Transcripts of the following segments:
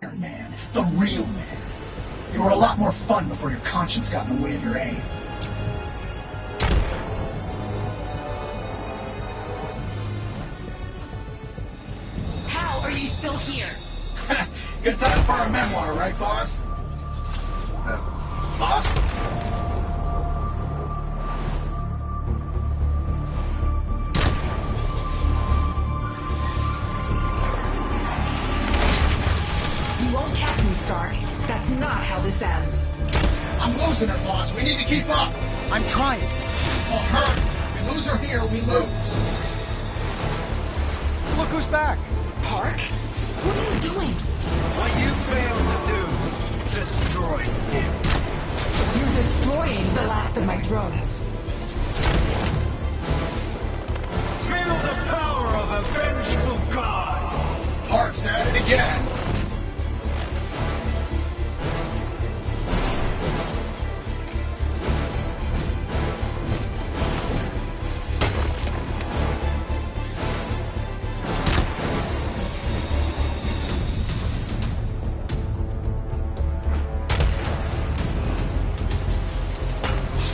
Iron Man. The real man. You were a lot more fun before your conscience got in the way of your aim. How are you still here? Good time for a memoir, right, boss? Boss? You won't catch me, Stark. That's not how this ends. I'm losing her, boss. We need to keep up. I'm trying. Well, hurry. We lose her here, we lose. Look who's back. Park? What are you doing? What you failed to do, destroy him. You're destroying the last of my drones. Feel the power of a vengeful god. Park's at it again.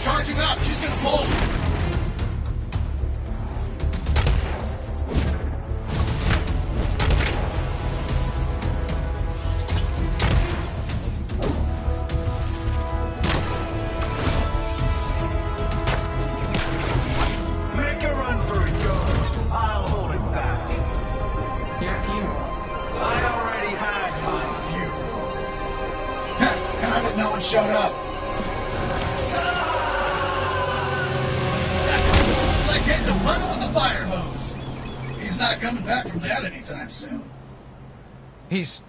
Charging up, she's gonna pull. Make a run for it, guards. I'll hold it back. Your funeral. I already had my funeral. And I bet no one showed up. Like getting a puddle with a fire hose. He's not coming back from that anytime soon. He's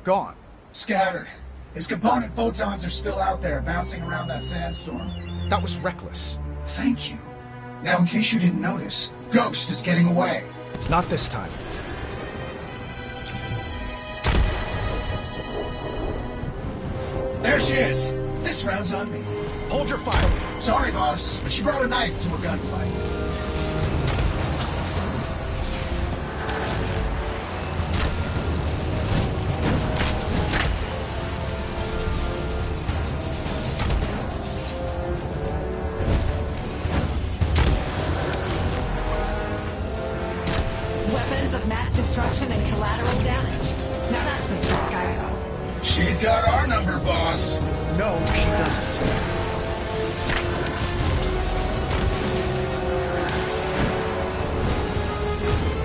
gone. Scattered. His component photons are still out there, bouncing around that sandstorm. That was reckless. Thank you. Now, in case you didn't notice, Ghost is getting away. Not this time. There she is. This round's on me. Hold your fire. Sorry, boss, but she brought a knife to a gunfight. Weapons of mass destruction and collateral damage. Now that's the Stark I know. She's got our number, boss. No, she doesn't.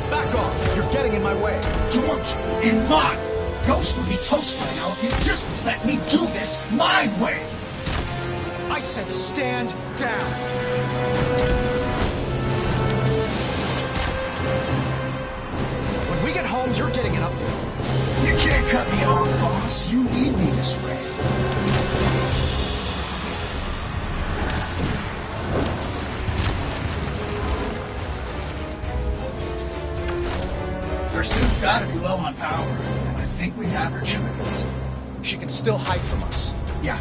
Back off! You're getting in my way. George, in my Ghost would be toast by now if you just let me do this my way. I said stand down. When we get home, you're getting an update. You can't cut me off, boss. You need me this way. Her suit's gotta be low on power, and I think we have her tricked. She can still hide from us. Yeah,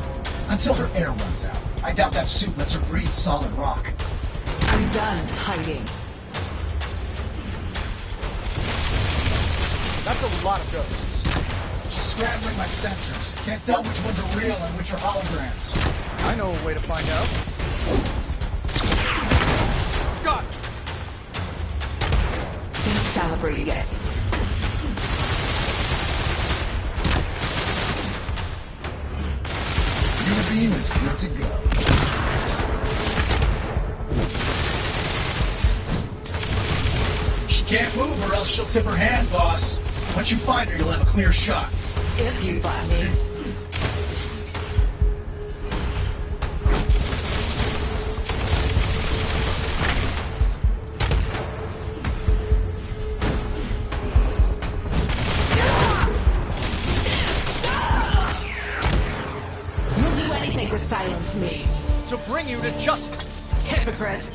until her air runs out. I doubt that suit lets her breathe solid rock. I'm done hiding. That's a lot of ghosts. She's scrambling my sensors. Can't tell which ones are real and which are holograms. I know a way to find out. Got it. Don't celebrate yet. Unibeam is good to go. She can't move or else she'll tip her hand, boss. Once you find her, you'll have a clear shot. If you find me. You'll do anything to silence me. To bring you to justice. Hypocrite.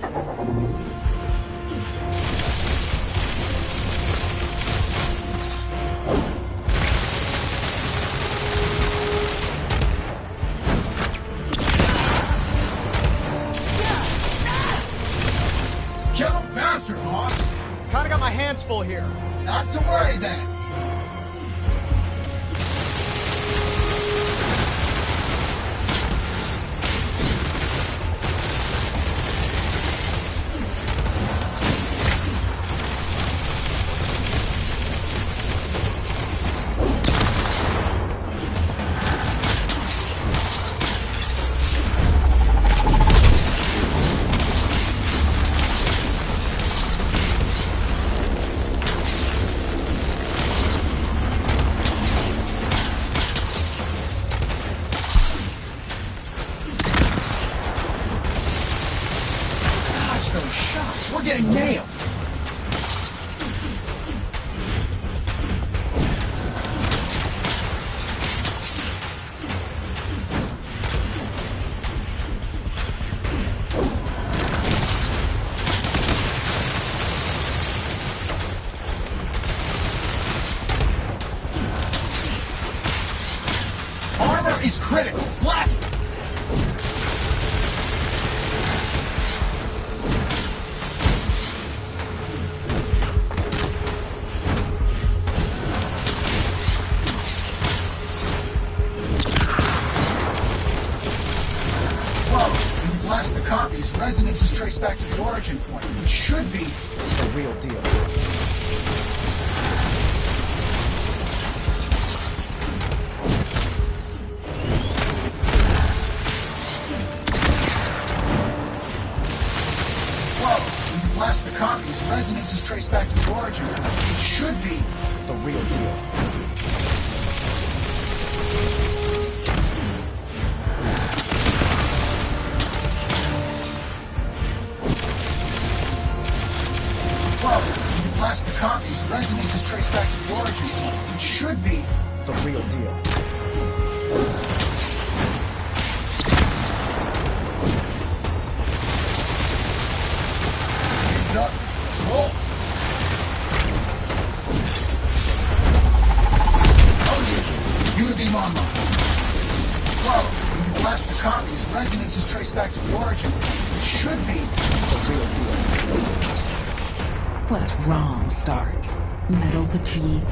Kill him faster, boss. Kinda got my hands full here. Not to worry then. is critical. Blast it! When you blast the copies, resonance is traced back to the origin point, which should be The real deal. When you blast the copies, resonance is traced back to the origin point, which should be The real deal. When you blast the copies, resonance is traced back to the origin point, which should be The real deal. Hands up. Let's roll. Oh, unit beam online. When you blast the copies, resonance is traced back to the origin point, which should be The real deal. What's wrong, Stark? Metal fatigue?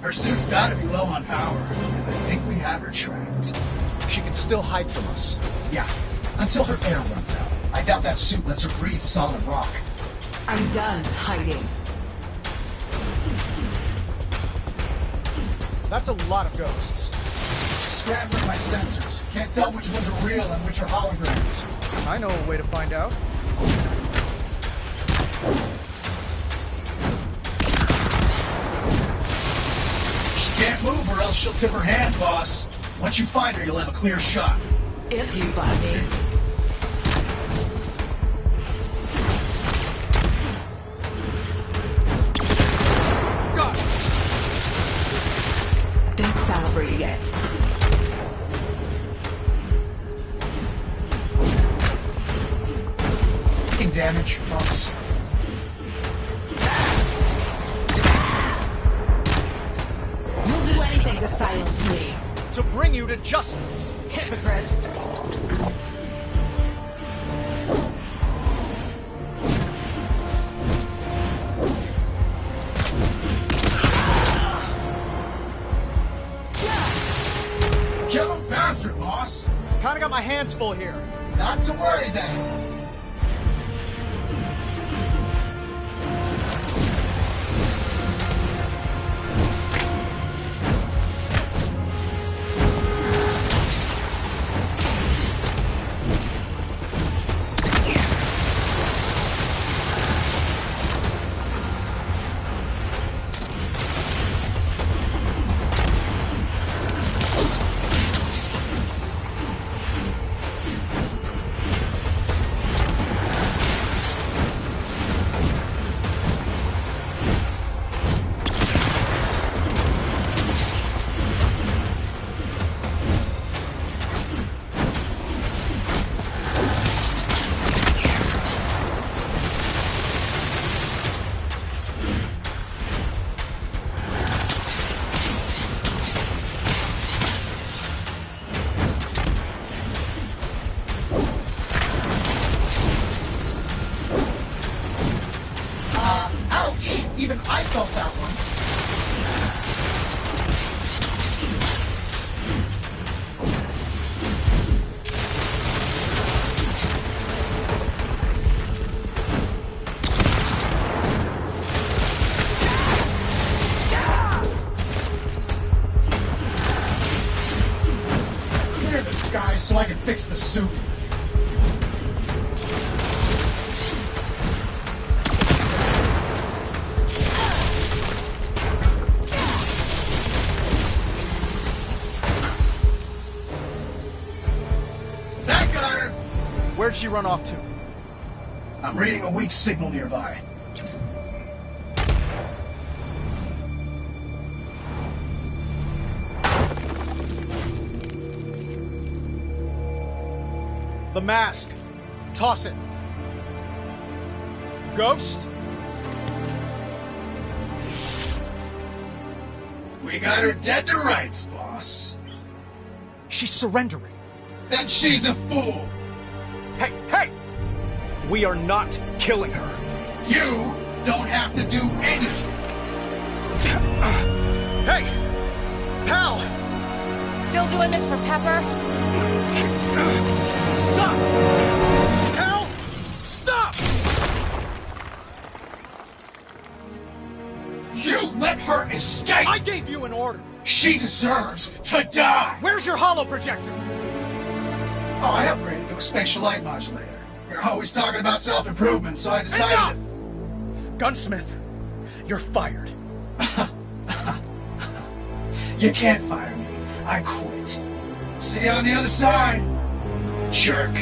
Her suit's gotta be low on power, and I think we have her trapped. She can still hide from us. Yeah, until her air runs out. I doubt that suit lets her breathe solid rock. I'm done hiding. That's a lot of ghosts. Scrambling my sensors. Can't tell which ones are real and which are holograms. I know a way to find out. She can't move or else she'll tip her hand, boss. Once you find her, you'll have a clear shot. If you find me. God! Don't celebrate yet. Taking damage, boss. You'll do anything to silence me. To bring you to justice. Hypocrite. Kill him faster, boss. Kinda got my hands full here. Not to worry then. guys so I can fix the suit. That got her! Where'd she run off to? I'm reading a weak signal nearby. The mask. Toss it. Ghost? We got her dead to rights, boss. She's surrendering. Then she's a fool. Hey, hey! We are not killing her. You don't have to do anything. Hey! Pal! Still doing this for Pepper? Stop! Pal! Stop! You let her escape! I gave you an order. She deserves to die! Where's your holo projector? Oh, I upgraded to a spatial light modulator. You're always talking about self-improvement, so I decided Enough! Gunsmith, you're fired. You can't fire me. I quit. See you on the other side, jerk.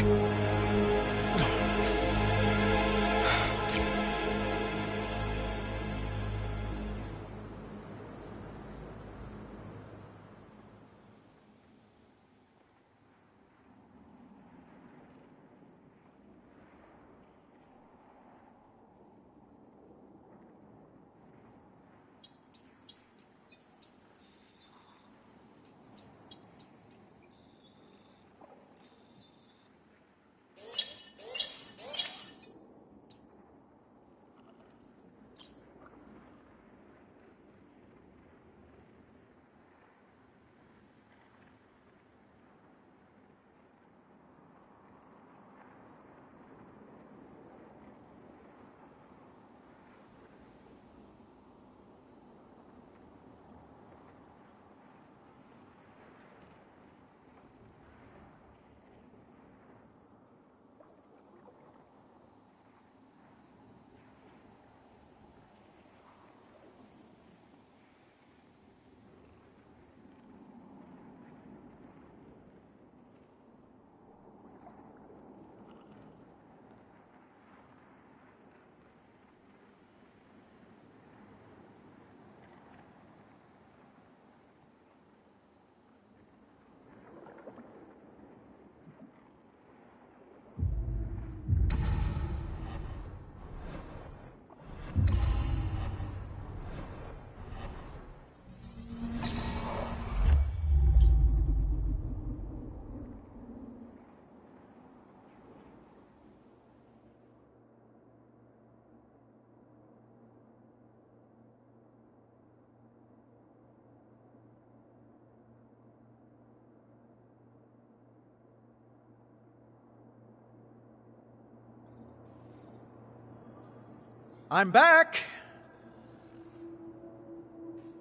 I'm back.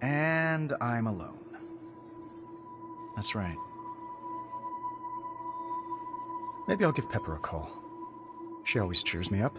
And I'm alone. That's right. Maybe I'll give Pepper a call. She always cheers me up.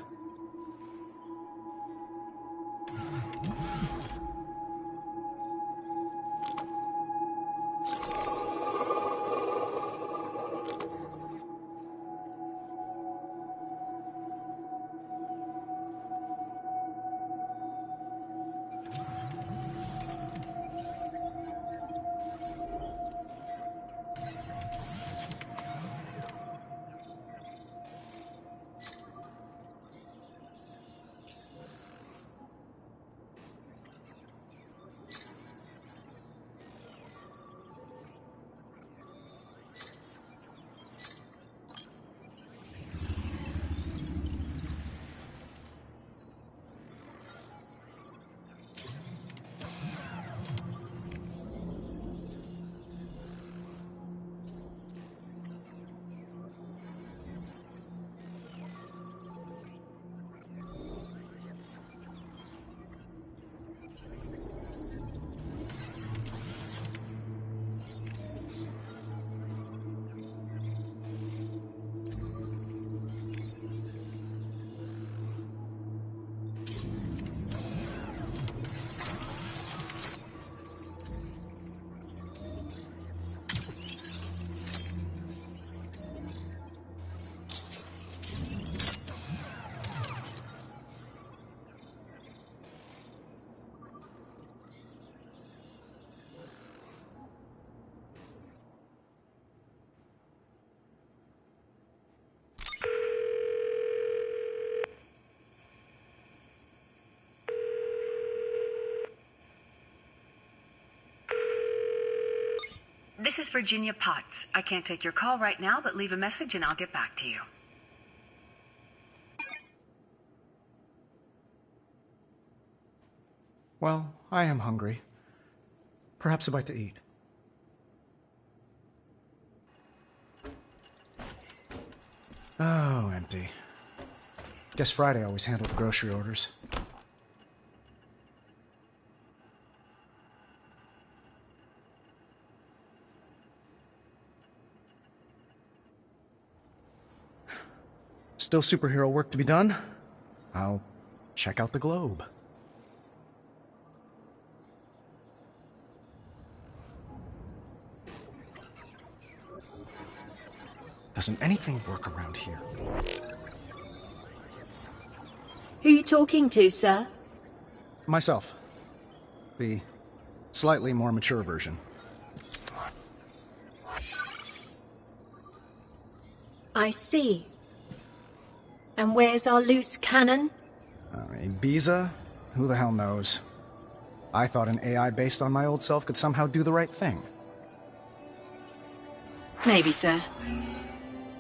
This is Virginia Potts. I can't take your call right now, but leave a message and I'll get back to you. Well, I am hungry. Perhaps a bite to eat. Oh, empty. Guess Friday always handled the grocery orders. Still superhero work to be done? I'll check out the globe. Doesn't anything work around here? Who are you talking to, sir? Myself. The slightly more mature version. I see. And where's our loose cannon? Ibiza? Who the hell knows? I thought an AI based on my old self could somehow do the right thing. Maybe, sir.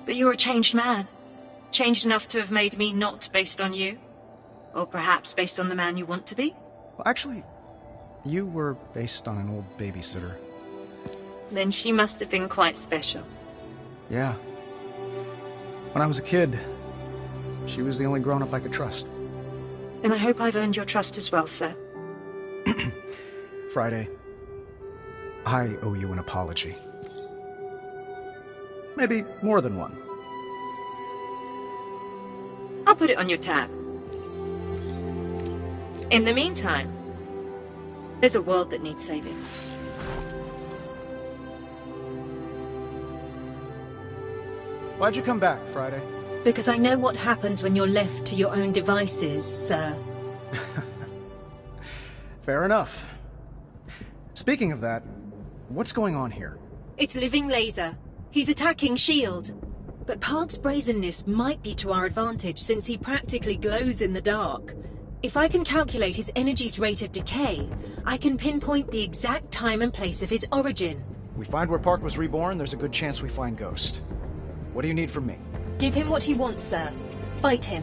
But you're a changed man. Changed enough to have made me not based on you. Or perhaps based on the man you want to be? Well, actually, you were based on an old babysitter. Then she must have been quite special. Yeah. When I was a kid, she was the only grown-up I could trust. Then I hope I've earned your trust as well, sir. Friday, I owe you an apology. Maybe more than one. I'll put it on your tab. In the meantime, there's a world that needs saving. Why'd you come back, Friday? Because I know what happens when you're left to your own devices, sir. Fair enough. Speaking of that, what's going on here? It's Living Laser. He's attacking S.H.I.E.L.D. But Park's brazenness might be to our advantage since he practically glows in the dark. If I can calculate his energy's rate of decay, I can pinpoint the exact time and place of his origin. We find where Park was reborn, there's a good chance we find Ghost. What do you need from me? Give him what he wants, sir. Fight him.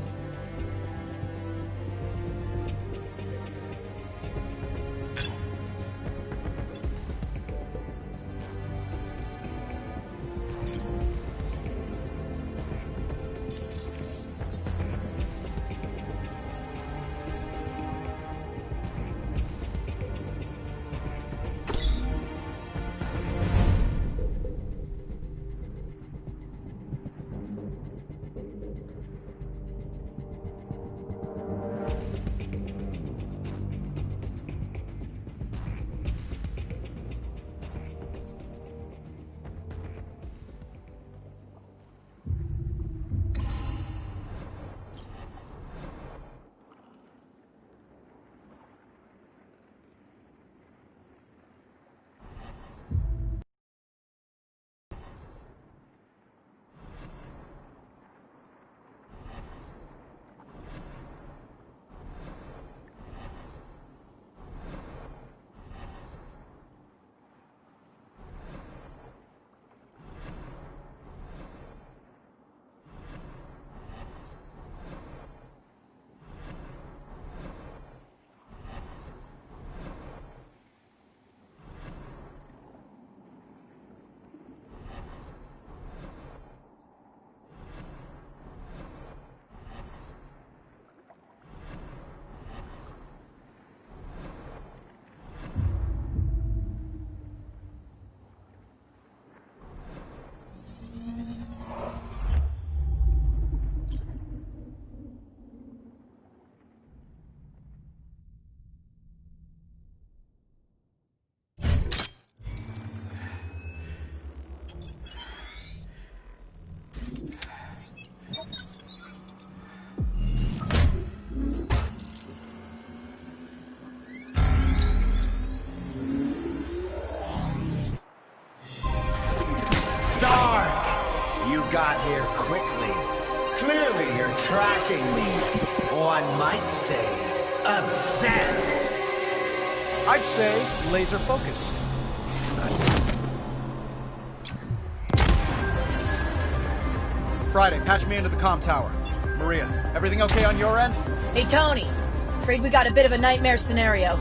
Got here quickly. Clearly you're tracking me. One might say, obsessed. I'd say laser focused. Friday, patch me into the comm tower. Maria, everything okay on your end? Hey, Tony. Afraid we got a bit of a nightmare scenario.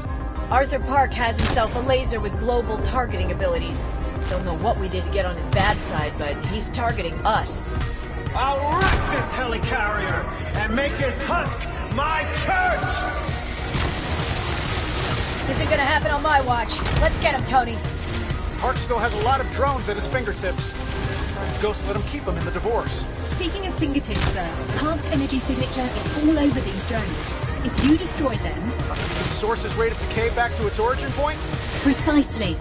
Arthur Park has himself a laser with global targeting abilities. Don't know what we did to get on his bad side, but he's targeting us. I'll wreck this helicarrier and make its husk my church! This isn't gonna happen on my watch. Let's get him, Tony. Park still has a lot of drones at his fingertips. Surprised Ghost let him keep them in the divorce. Speaking of fingertips, sir, Park's energy signature is all over these drones. If you destroy them... The source's rate of decay back to its origin point? Precisely.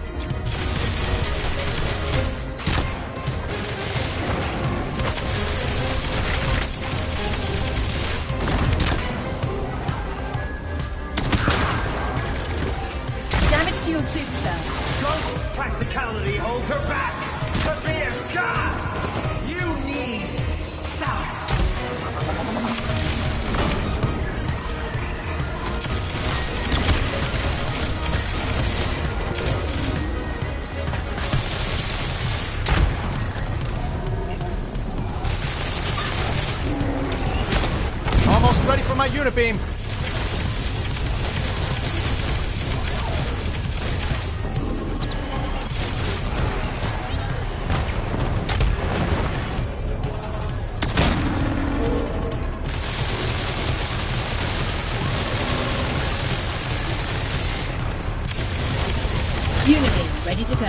Damage to your suit, sir. Ghost's practicality holds her back! To be a god, you need style! Almost ready for my unibeam. Unibeam, ready to go.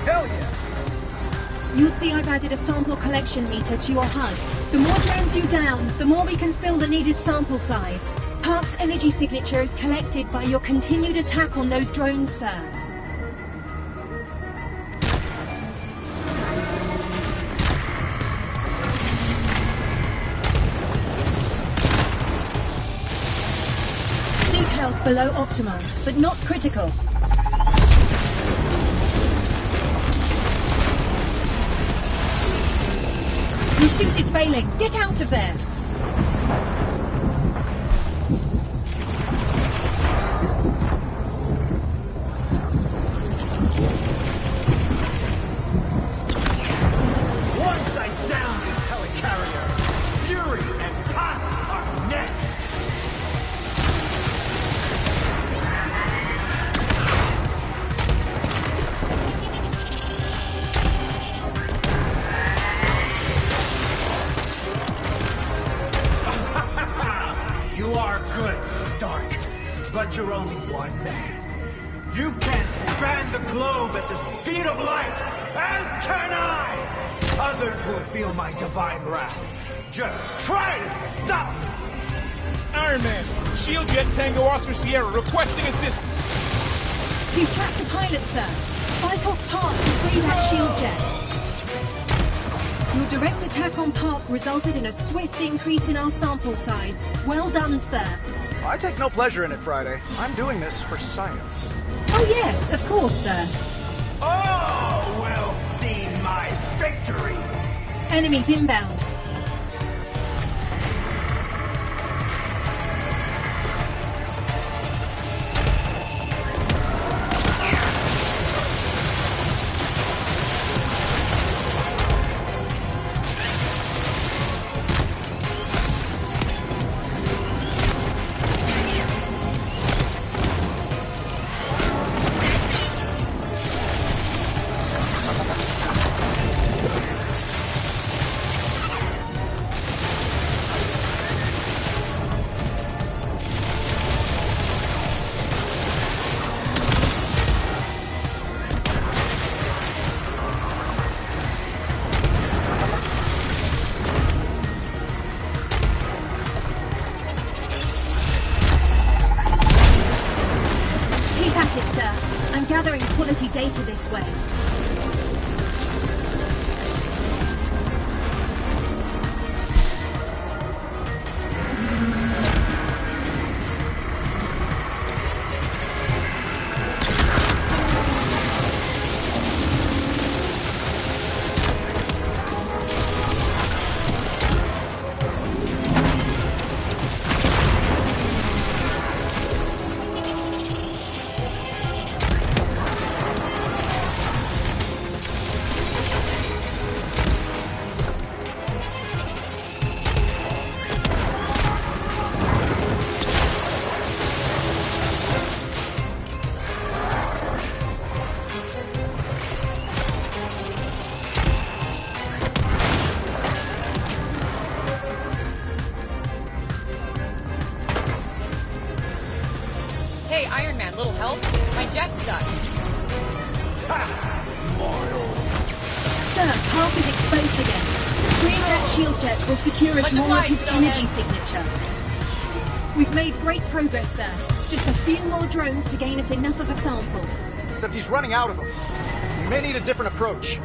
Hell yeah! You'll see I've added a sample collection meter to your HUD. The more drones you down, the more we can fill the needed sample size. Park's energy signature is collected by your continued attack on those drones, sir. Suit health below optimal, but not critical. Your suit is failing. Get out of there! Once I down this helicarrier, Fury and Potts are next! You are good, Stark, but you're only one man. You can't span the globe at the speed of light, as can I! Others will feel my divine wrath. Just try to stop me! Iron Man, Shield Jet Tango Oscar Sierra requesting assistance. He's trapped a pilot, sir. Fight off Park to free that shield jet. Your direct attack on Park resulted in a swift increase in our sample size. Well done, sir. I take no pleasure in it, Friday. I'm doing this for science. Oh yes, of course, sir. Oh, we'll see my victory! Enemies inbound. Keep at it, sir. I'm gathering quality data this way. Hey, Iron Man, little help? My jet's stuck. Sir, Park is exposed again. Freeing that shield jet will secure us more of his energy signature. We've made great progress, sir. Just a few more drones to gain us enough of a sample. Except he's running out of them. We may need a different approach.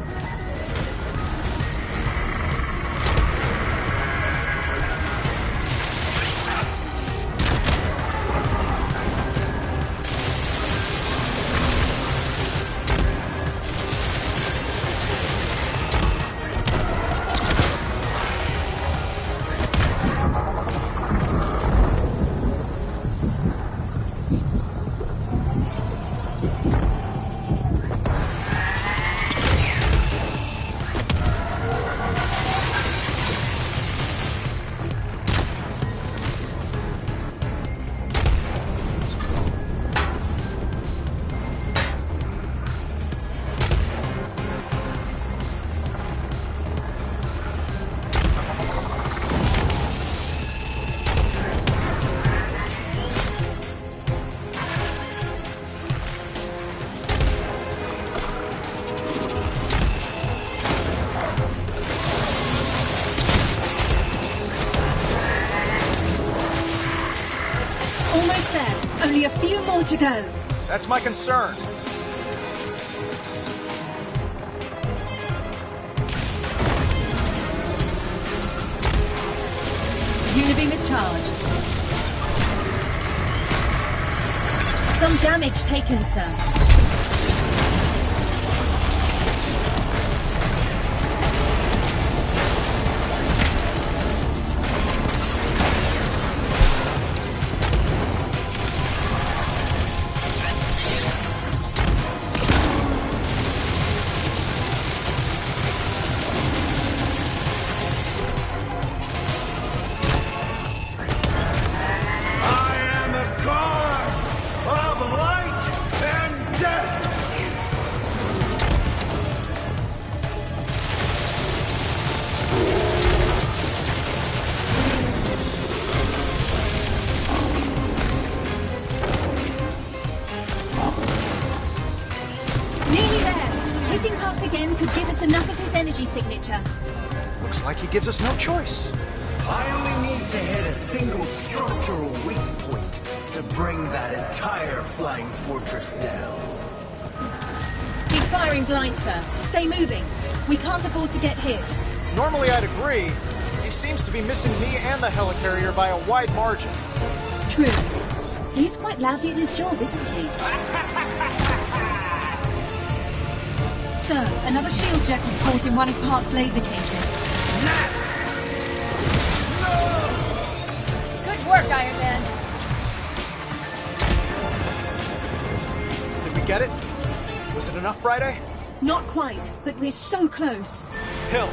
Almost there. Only a few more to go. That's my concern. Unibeam is charged. Some damage taken, sir. Nearly there. Hitting Park again could give us enough of his energy signature. Looks like he gives us no choice. I only need to hit a single structural weak point to bring that entire flying fortress down. He's firing blind, sir. Stay moving. We can't afford to get hit. Normally I'd agree. He seems to be missing me and the helicarrier by a wide margin. True. He's quite lousy at his job, isn't he? Sir, another shield jet is caught in one of Park's laser cages. Good work, Iron Man. Did we get it? Was it enough, Friday? Not quite, but we're so close. Hill,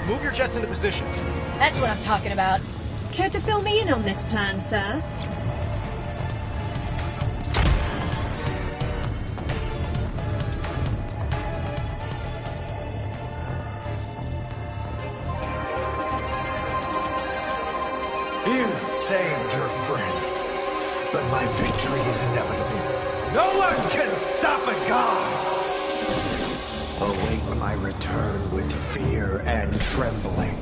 move your jets into position. That's what I'm talking about. Care to fill me in on this plan, sir? You saved your friends, but my victory is inevitable. No one can stop a god! Await my return with fear and trembling.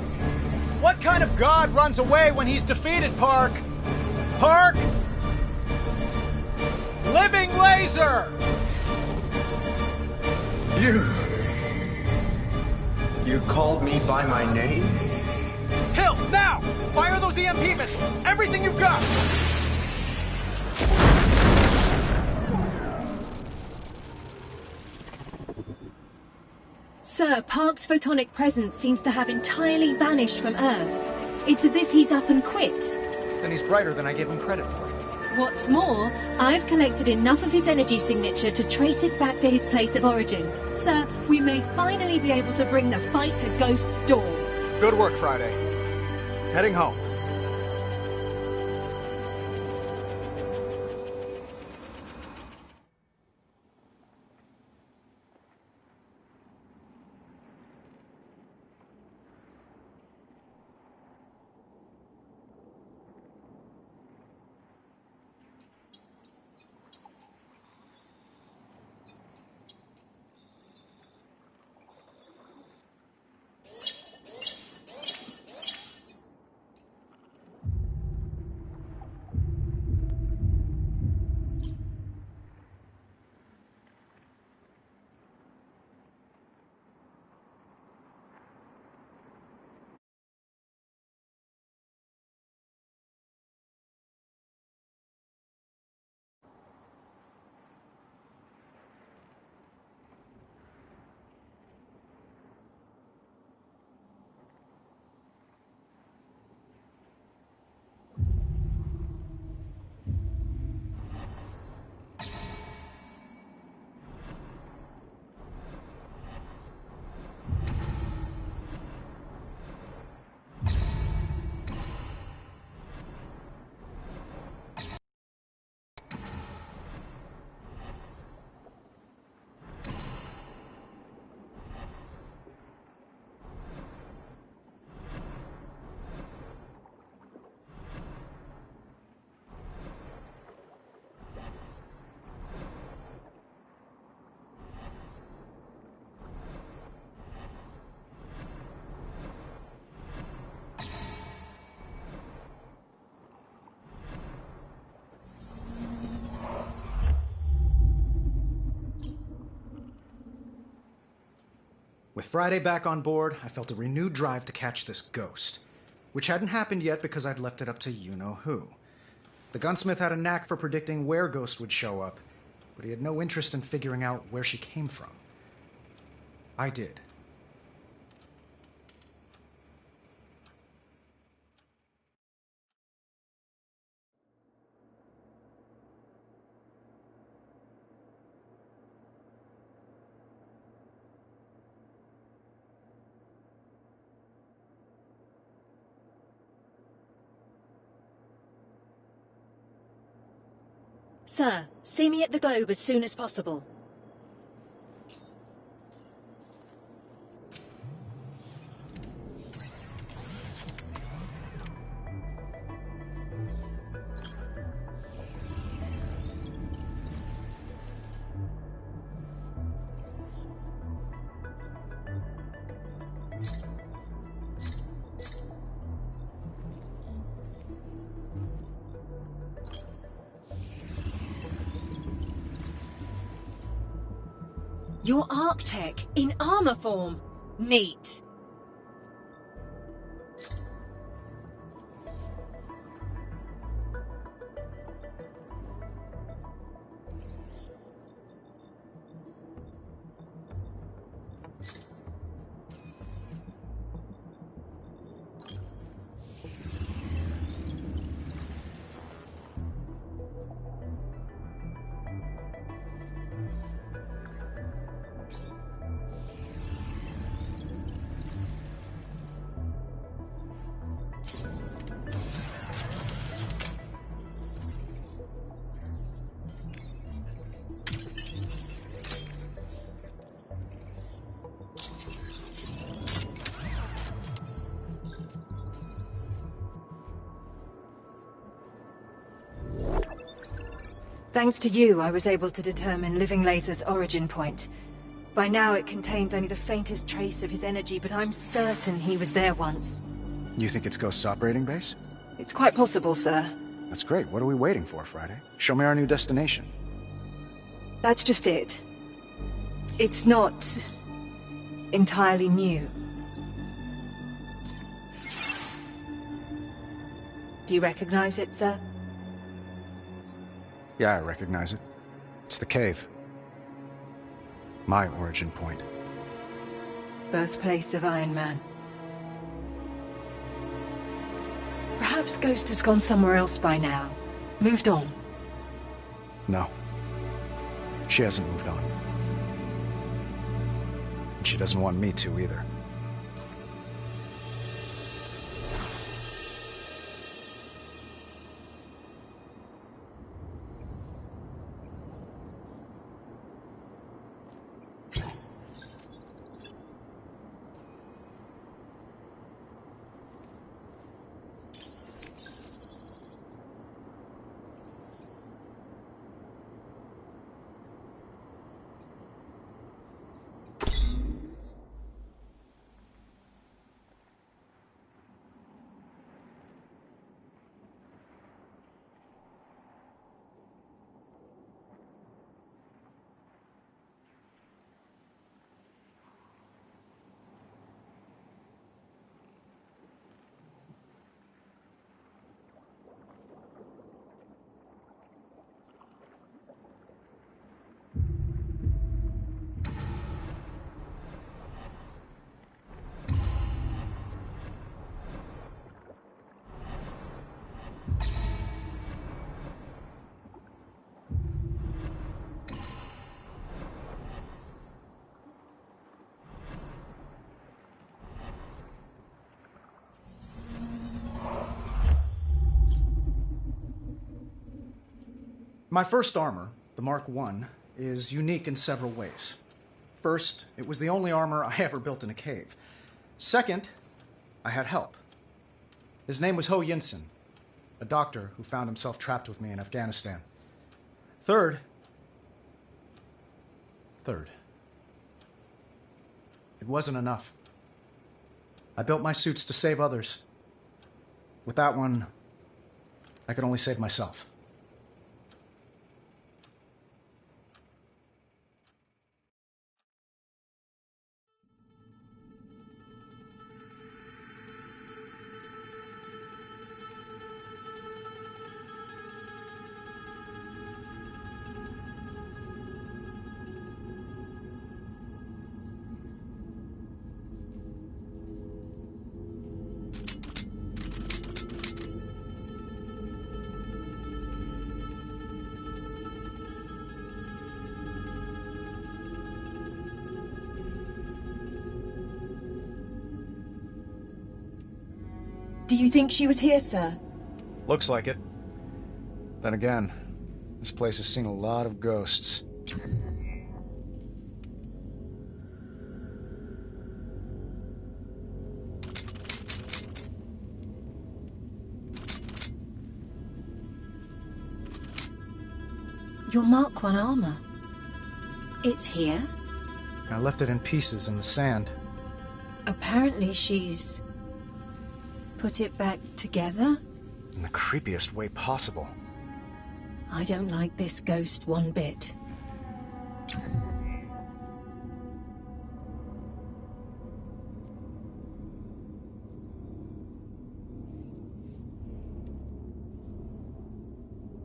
What kind of god runs away when he's defeated, Park? Park! Living laser! You called me by my name? Hill, now! Fire those EMP missiles! Everything you've got! Sir, Park's photonic presence seems to have entirely vanished from Earth. It's as if he's up and quit. Then he's brighter than I gave him credit for. What's more, I've collected enough of his energy signature to trace it back to his place of origin. Sir, we may finally be able to bring the fight to Ghost's door. Good work, Friday. Heading home. With Friday back on board, I felt a renewed drive to catch this ghost, which hadn't happened yet because I'd left it up to you-know-who. The gunsmith had a knack for predicting where Ghost would show up, but he had no interest in figuring out where she came from. I did. Sir, see me at the Globe as soon as possible. You're Arctech, in armor form. Neat. Thanks to you, I was able to determine Living Laser's origin point. By now it contains only the faintest trace of his energy, but I'm certain he was there once. You think it's Ghost's operating base? It's quite possible, sir. That's great. What are we waiting for, Friday? Show me our new destination. That's just it. It's not entirely new. Do you recognize it, sir? Yeah, I recognize it. It's the cave. My origin point. Birthplace of Iron Man. Perhaps Ghost has gone somewhere else by now. Moved on. No. She hasn't moved on. And she doesn't want me to either. My first armor, the Mark I, is unique in several ways. First, it was the only armor I ever built in a cave. Second, I had help. His name was Ho Yinsen, a doctor who found himself trapped with me in Afghanistan. Third, it wasn't enough. I built my suits to save others. With that one, I could only save myself. Do you think she was here, sir? Looks like it. Then again, this place has seen a lot of ghosts. Your Mark 1 armor. It's here? I left it in pieces in the sand. Apparently she's... put it back together? In the creepiest way possible. I don't like this ghost one bit.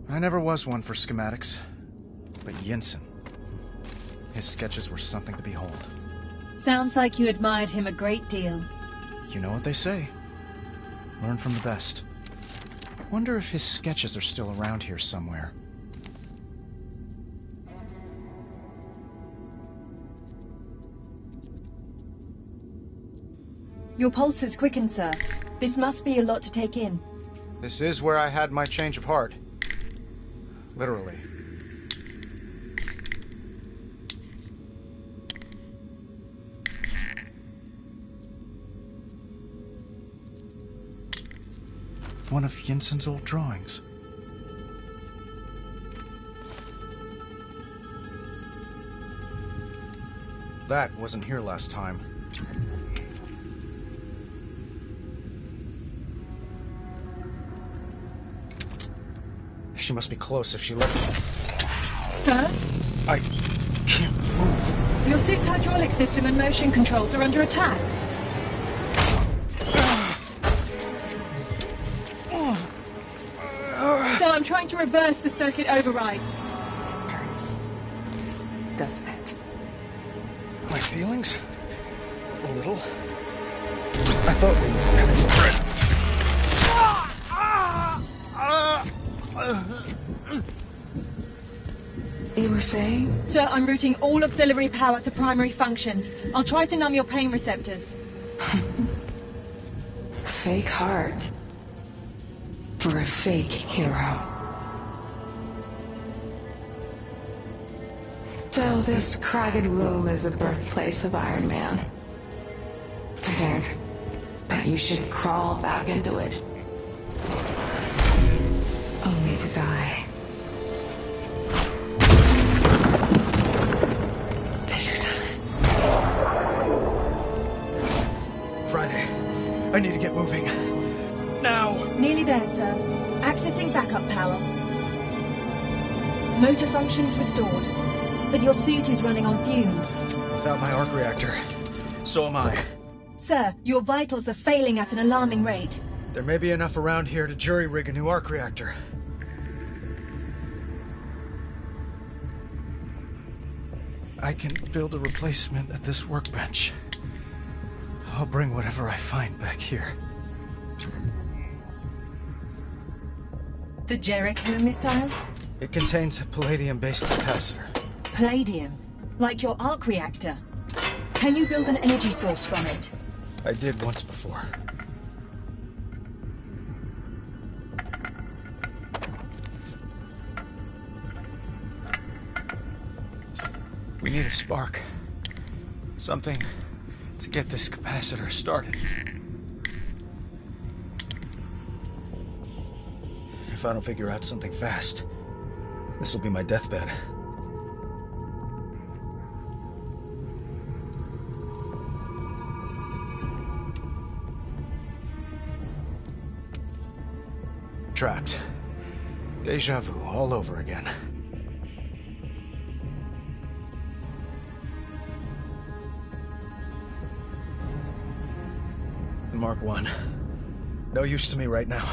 I never was one for schematics. But Jensen, his sketches were something to behold. Sounds like you admired him a great deal. You know what they say. Learn from the best. Wonder if his sketches are still around here somewhere. Your pulse has quickened, sir. This must be a lot to take in. This is where I had my change of heart. Literally. One of Jensen's old drawings. That wasn't here last time. She must be close if she left me. Sir? I can't move. Your suit's hydraulic system and motion controls are under attack. So I'm trying to reverse the circuit override. Hurts. Doesn't it? My feelings? A little. I thought we were having bread. You were saying? Sir, I'm routing all auxiliary power to primary functions. I'll try to numb your pain receptors. Fake heart. For a fake hero. So this crowded womb is the birthplace of Iron Man. Figured that you should crawl back into it. Only to die. Take your time. Friday. I need to get moving. Now! Nearly there, sir. Accessing backup power. Motor functions restored. But your suit is running on fumes. Without my arc reactor, so am I. Sir, your vitals are failing at an alarming rate. There may be enough around here to jury-rig a new arc reactor. I can build a replacement at this workbench. I'll bring whatever I find back here. The Jericho missile? It contains a palladium-based capacitor. Palladium? Like your arc reactor? Can you build an energy source from it? I did once before. We need a spark. Something to get this capacitor started. If I don't figure out something fast, this will be my deathbed. Trapped. Deja vu all over again. Mark 1. No use to me right now.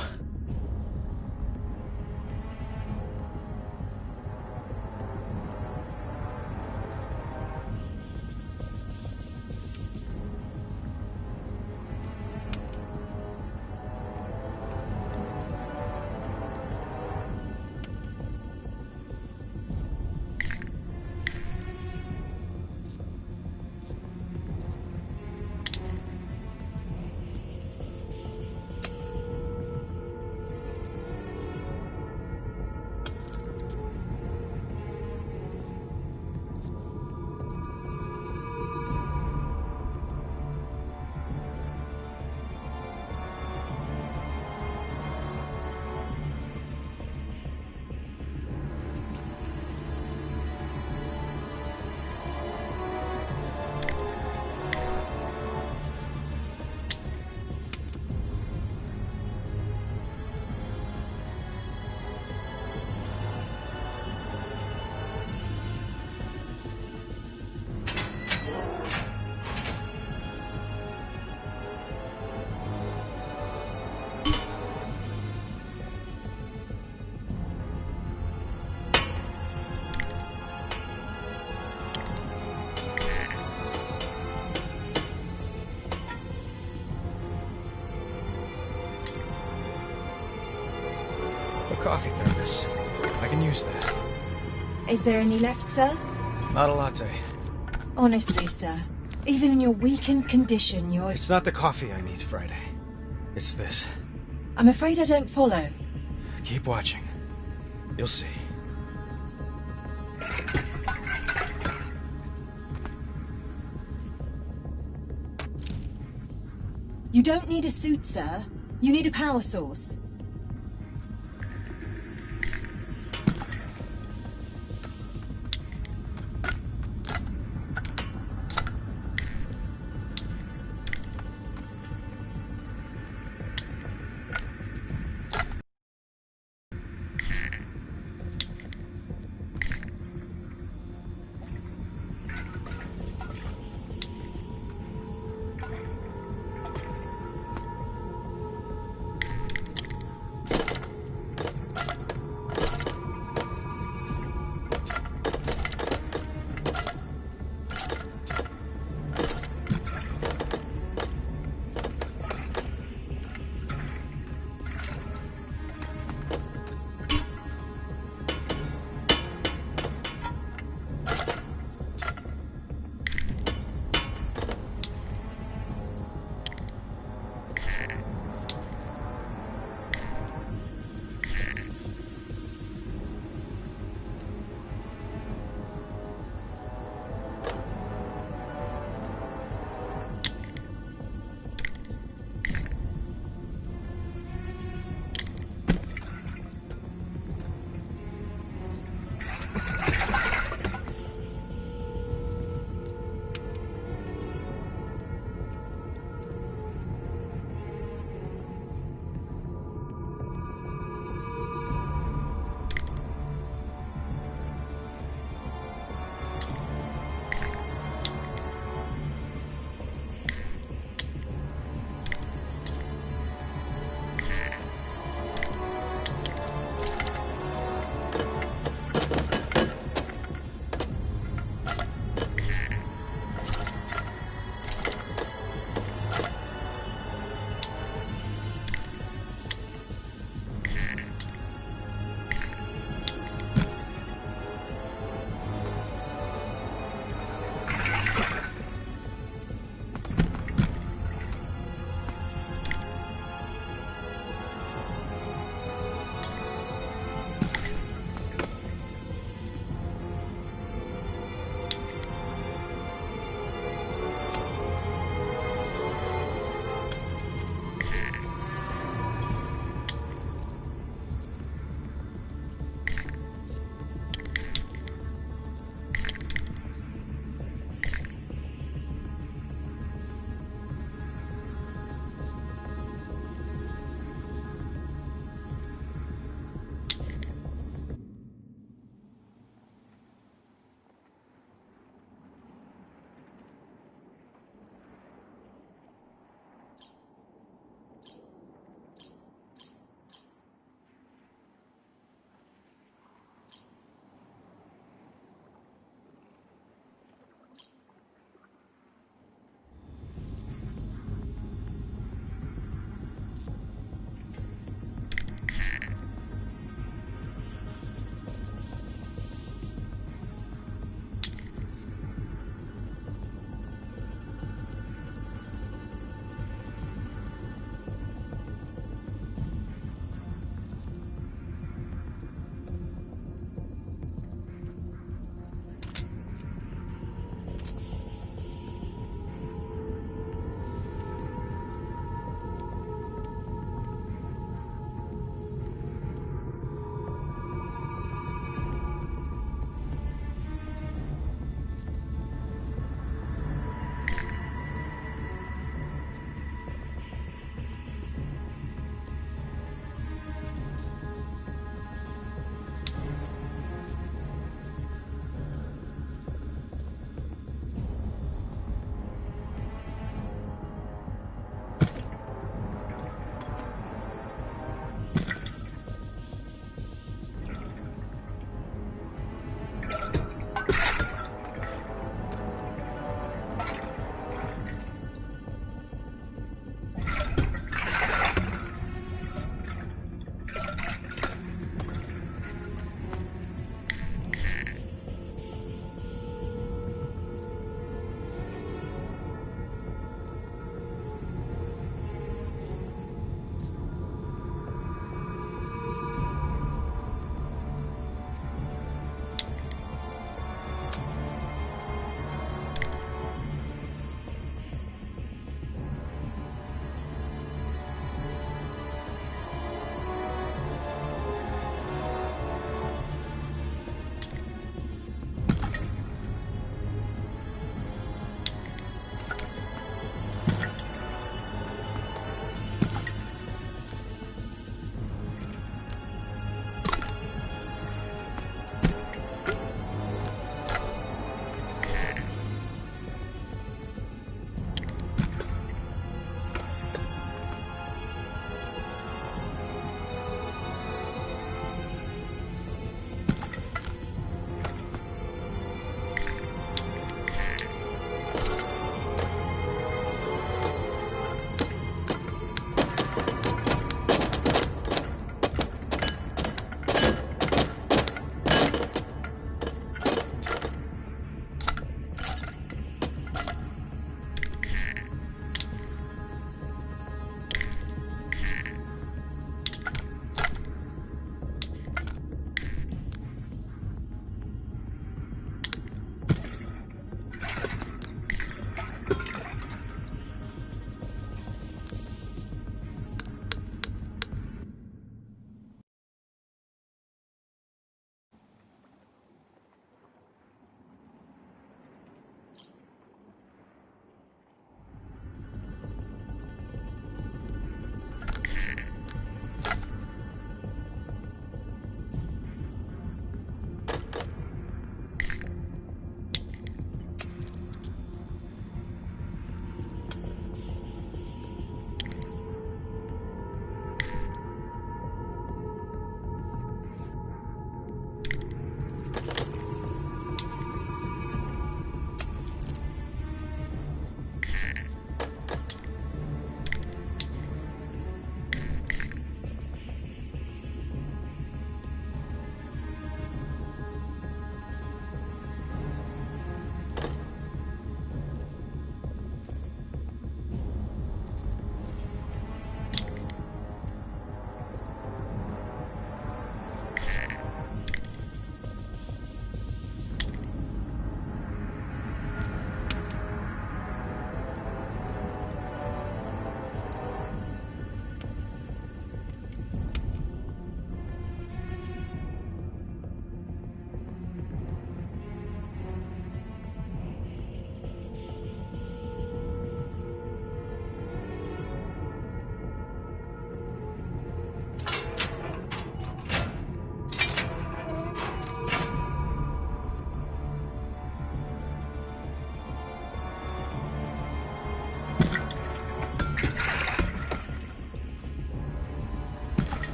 A coffee thermos. I can use that. Is there any left, sir? Not a latte. Honestly, sir, even in your weakened condition, you're... It's not the coffee I need, Friday. It's this. I'm afraid I don't follow. Keep watching. You'll see. You don't need a suit, sir. You need a power source.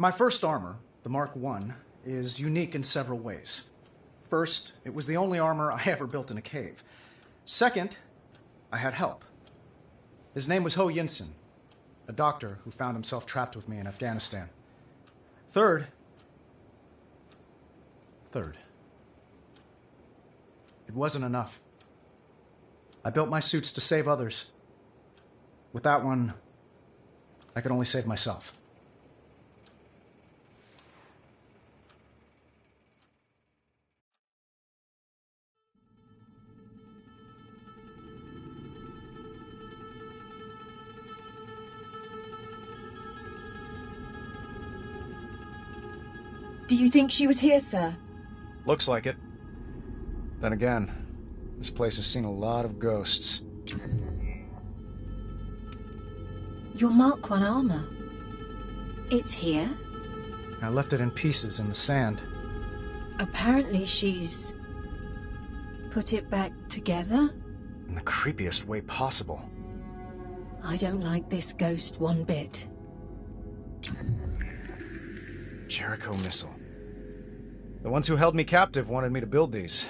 My first armor, the Mark I, is unique in several ways. First, it was the only armor I ever built in a cave. Second, I had help. His name was Ho Yinsen, a doctor who found himself trapped with me in Afghanistan. Third, it wasn't enough. I built my suits to save others. With that one, I could only save myself. Do you think she was here, sir? Looks like it. Then again, this place has seen a lot of ghosts. Your Mark I armor. It's here? I left it in pieces in the sand. Apparently she's put it back together? In the creepiest way possible. I don't like this ghost one bit. Jericho missile. The ones who held me captive wanted me to build these.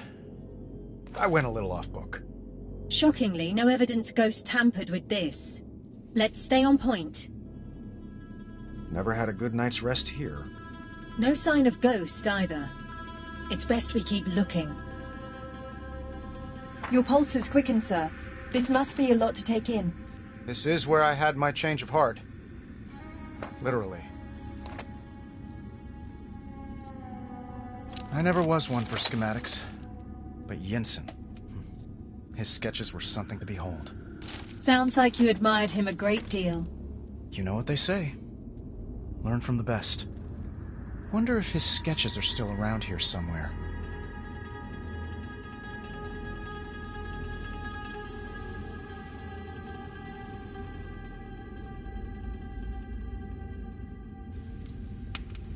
I went a little off book. Shockingly, no evidence ghosts tampered with this. Let's stay on point. Never had a good night's rest here. No sign of ghost either. It's best we keep looking. Your pulse has quickened, sir. This must be a lot to take in. This is where I had my change of heart. Literally. I never was one for schematics. But Yinsen, his sketches were something to behold. Sounds like you admired him a great deal. You know what they say. Learn from the best. Wonder if his sketches are still around here somewhere.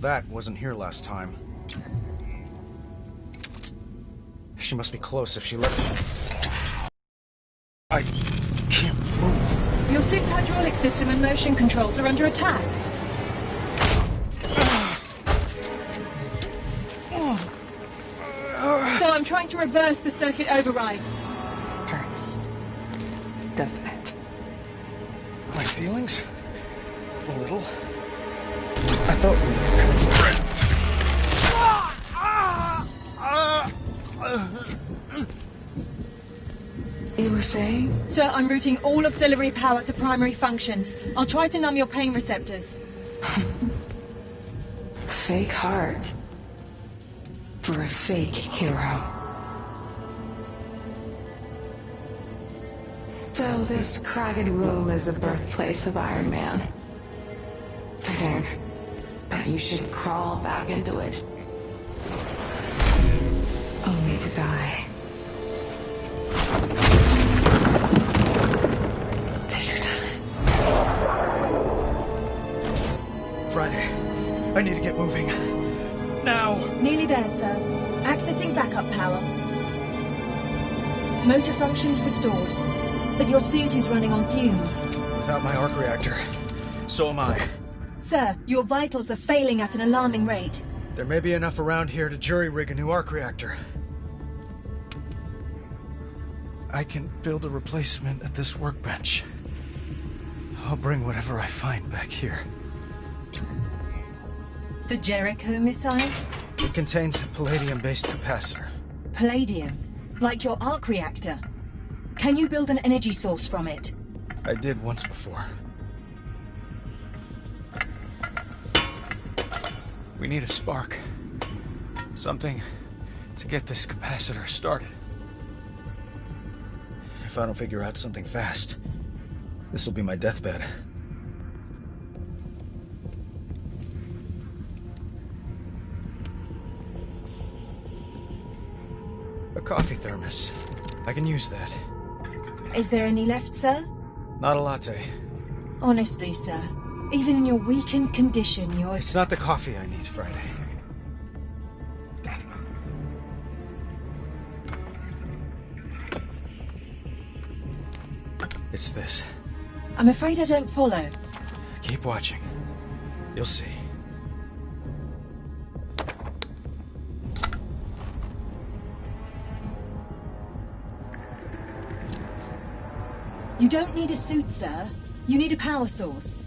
That wasn't here last time. She must be close if she left me. I can't move. Your suit's hydraulic system and motion controls are under attack. So I'm trying to reverse the circuit override. Hurts. Doesn't it? My feelings? A little. I thought we were friends. You were saying? Sir, I'm routing all auxiliary power to primary functions. I'll try to numb your pain receptors. Fake heart. For a fake hero. So this cragged room is the birthplace of Iron Man. Figured that you should crawl back into it. Only to die. Take your time. Friday, I need to get moving. Now! Nearly there, sir. Accessing backup power. Motor functions restored. But your suit is running on fumes. Without my arc reactor, so am I. Sir, your vitals are failing at an alarming rate. There may be enough around here to jury-rig a new arc reactor. I can build a replacement at this workbench. I'll bring whatever I find back here. The Jericho missile? It contains a palladium-based capacitor. Palladium? Like your arc reactor? Can you build an energy source from it? I did once before. We need a spark. Something to get this capacitor started. If I don't figure out something fast, this will be my deathbed. A coffee thermos. I can use that. Is there any left, sir? Not a latte. Honestly, sir, even in your weakened condition, you're... It's not the coffee I need, Friday. It's this. I'm afraid I don't follow. Keep watching. You'll see. You don't need a suit, sir. You need a power source.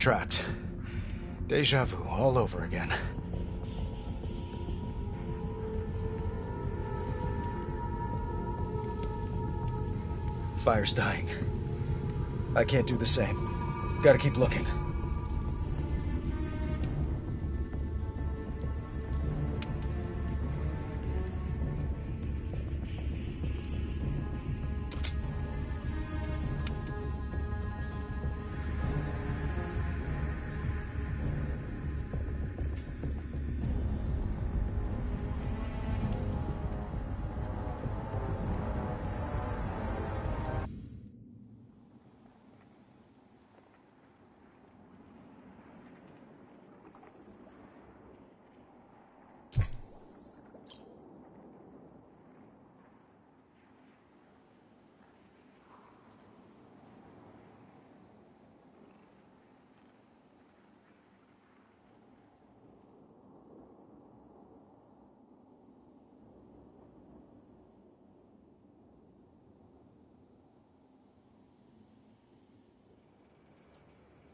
Trapped. Deja vu all over again. Fire's dying. I can't do the same. Gotta keep looking.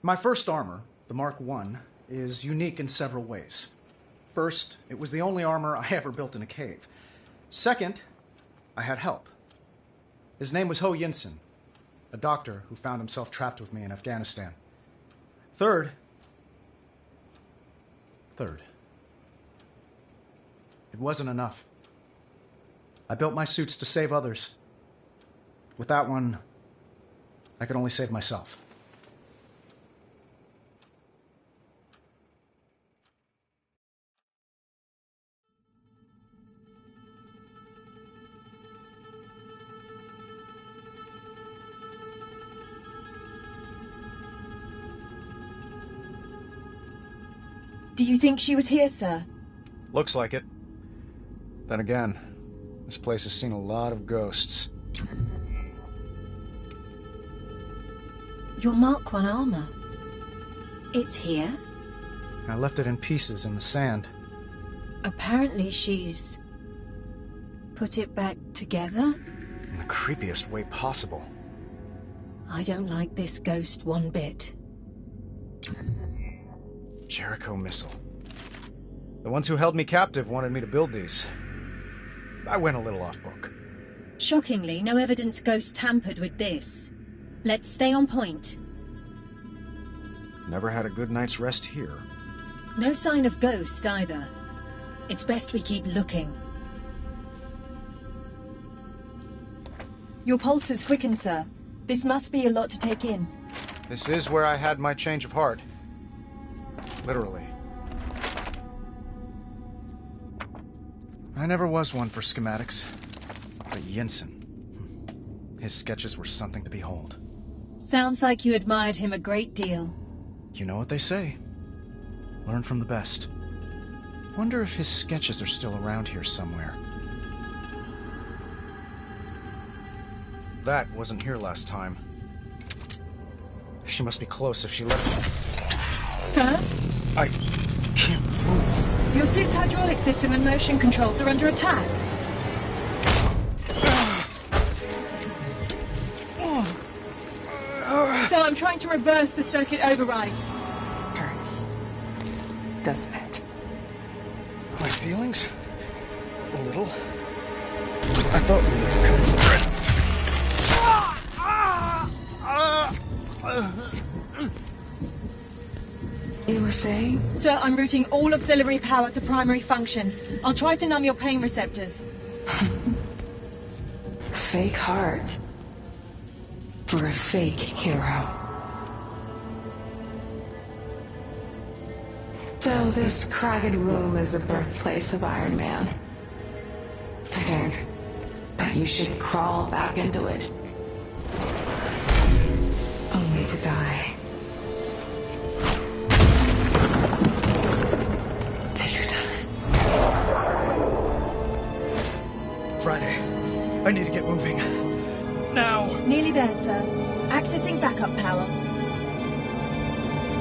My first armor, the Mark I, is unique in several ways. First, it was the only armor I ever built in a cave. Second, I had help. His name was Ho Yinsen, a doctor who found himself trapped with me in Afghanistan. Third, it wasn't enough. I built my suits to save others. With that one, I could only save myself. Do you think she was here, sir? Looks like it. Then again, this place has seen a lot of ghosts. Your Mark I armor. It's here? I left it in pieces in the sand. Apparently she's put it back together? In the creepiest way possible. I don't like this ghost one bit. Jericho missile. The ones who held me captive wanted me to build these. I went a little off book. Shockingly, no evidence ghosts tampered with this. Let's stay on point. Never had a good night's rest here. No sign of Ghost either. It's best we keep looking. Your pulse has quickened, sir. This must be a lot to take in. This is where I had my change of heart. Literally. I never was one for schematics. But Jensen, his sketches were something to behold. Sounds like you admired him a great deal. You know what they say. Learn from the best. Wonder if his sketches are still around here somewhere. That wasn't here last time. She must be close if she let me. Sir? I can't move. Your suit's hydraulic system and motion controls are under attack. So I'm trying to reverse the circuit override. Hurts. Doesn't it? My feelings? A little. I thought we were You were saying? Sir, I'm routing all auxiliary power to primary functions. I'll try to numb your pain receptors. Fake heart. For a fake hero. So this cragged room is the birthplace of Iron Man. Figured that you should crawl back into it. Only to die. Take your time. Friday. I need to get moving. Now! Nearly there, sir. Accessing backup power.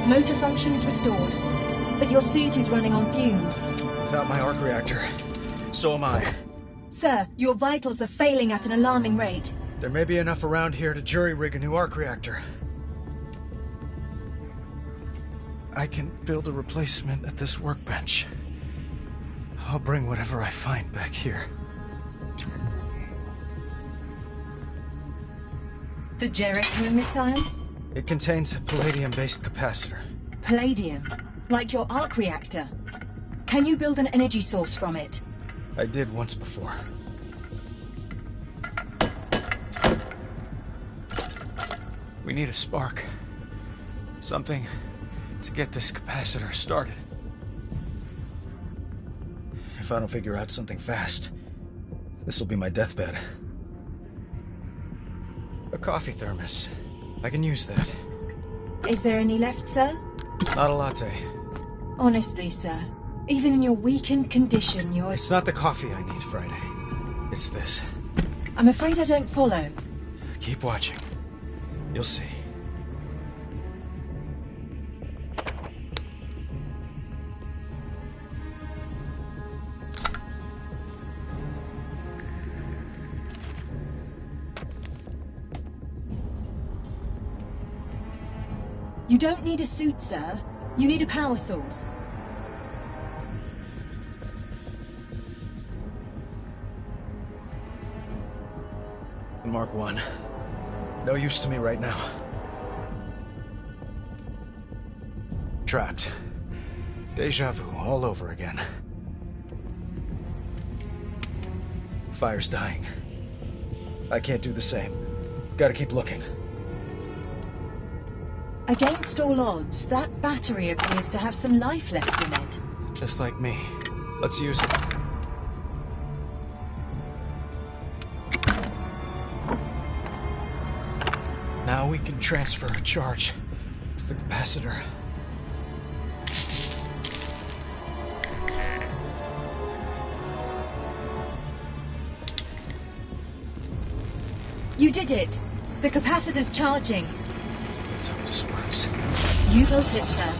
Motor function is restored, but your suit is running on fumes. Without my arc reactor, so am I. Sir, your vitals are failing at an alarming rate. There may be enough around here to jury-rig a new arc reactor. I can build a replacement at this workbench. I'll bring whatever I find back here. The Jericho missile? It contains a palladium-based capacitor. Palladium? Like your arc reactor? Can you build an energy source from it? I did once before. We need a spark. Something to get this capacitor started. If I don't figure out something fast, this will be my deathbed. A coffee thermos. I can use that. Is there any left, sir? Not a latte. Honestly, sir, even in your weakened condition, you're... It's not the coffee I need, Friday. It's this. I'm afraid I don't follow. Keep watching. You'll see. You don't need a suit, sir. You need a power source. The Mark I. No use to me right now. Trapped. Deja vu all over again. Fire's dying. I can't do the same. Gotta keep looking. Against all odds, that battery appears to have some life left in it. Just like me. Let's use it. Now we can transfer a charge to the capacitor. You did it! The capacitor's charging. Let's hope this works. You built it, sir.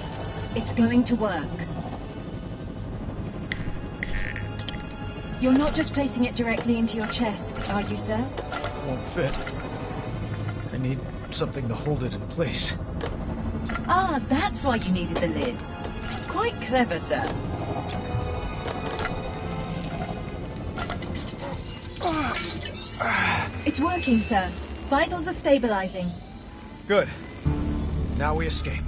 It's going to work. You're not just placing it directly into your chest, are you, sir? Won't fit. I need something to hold it in place. Ah, that's why you needed the lid. Quite clever, sir. It's working, sir. Vitals are stabilizing. Good. Now we escape.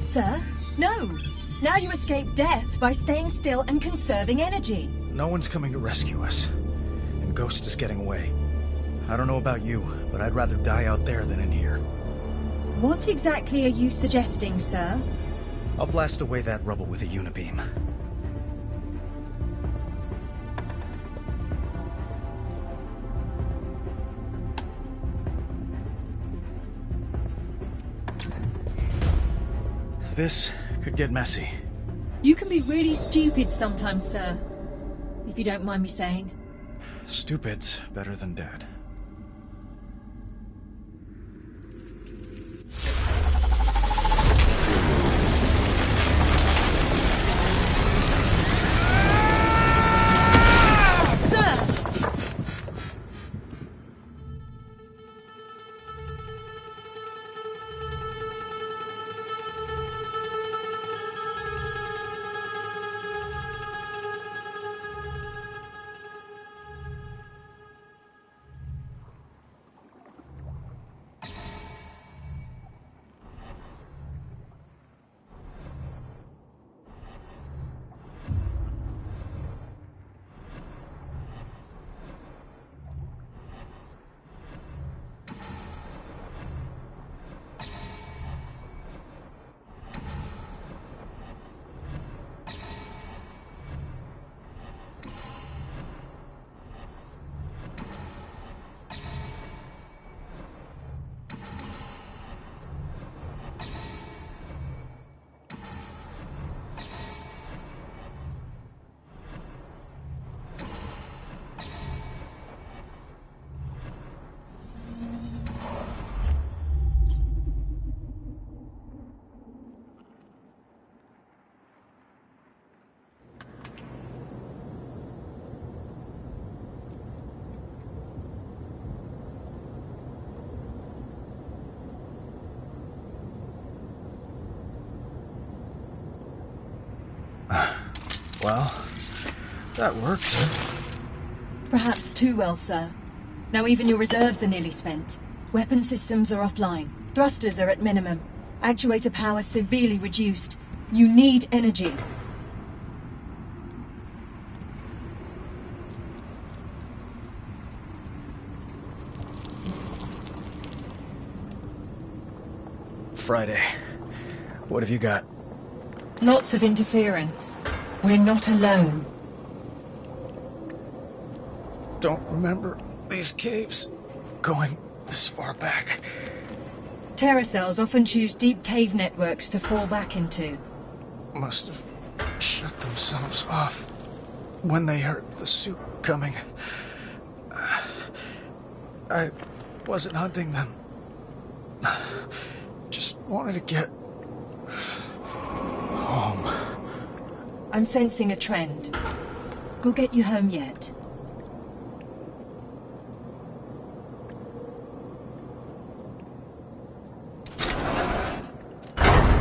Sir? No! Now you escape death by staying still and conserving energy. No one's coming to rescue us. And Ghost is getting away. I don't know about you, but I'd rather die out there than in here. What exactly are you suggesting, sir? I'll blast away that rubble with a unibeam. This could get messy. You can be really stupid sometimes, sir. If you don't mind me saying. Stupid's better than dead. Well, that worked. Perhaps too well, sir. Now even your reserves are nearly spent. Weapon systems are offline. Thrusters are at minimum. Actuator power severely reduced. You need energy. Friday. What have you got? Lots of interference. We're not alone. Don't remember these caves going this far back. Terracells often choose deep cave networks to fall back into. Must have shut themselves off when they heard the suit coming. I wasn't hunting them. Just wanted to get home. I'm sensing a trend. We'll get you home yet.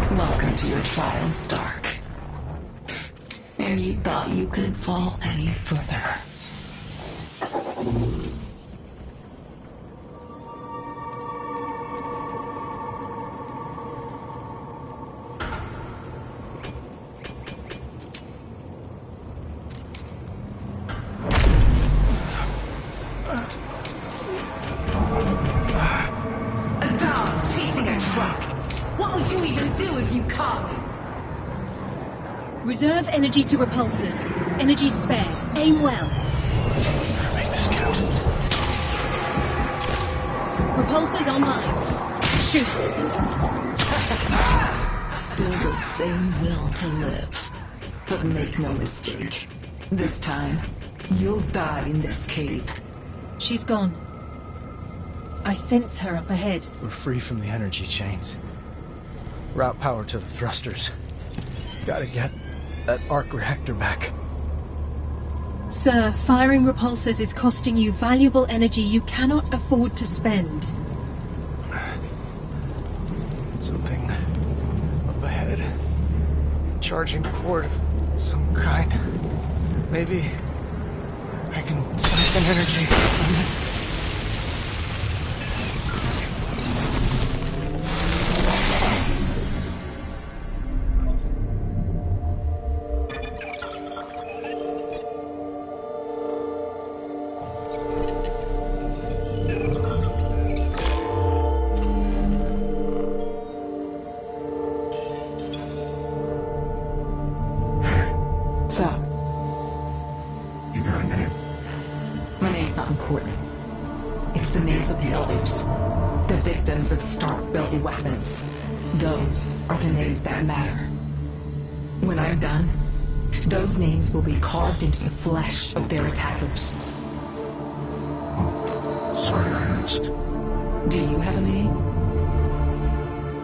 Welcome to your trial, Stark. And you thought you couldn't fall any further. A dog chasing a truck. What would you even do if you caught me? Reserve energy to repulsors. Energy spare. Aim well. Better make this count. Repulsors online. Shoot. Still the same will to live. But make no mistake. This time, you'll die in this cave. She's gone. I sense her up ahead. We're free from the energy chains. Route power to the thrusters. Gotta get that arc reactor back. Sir, firing repulsors is costing you valuable energy you cannot afford to spend. Something up ahead. Charging port of some kind. Maybe I can siphon energy from it. What's up? You got a name? My name's not important. It's the names of the elders. The victims of Stark-built weapons. Those are the names that matter. When I'm done, those names will be carved into the flesh of their attackers. Sorry I asked. Do you have a name?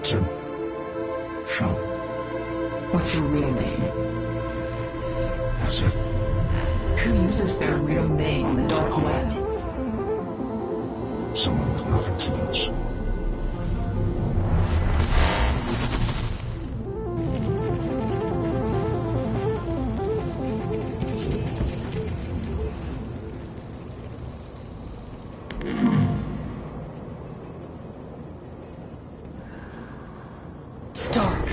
Tim. Sean. What's your real name? That's it. Who uses their real name on the dark web? Someone with nothing to lose. Stark.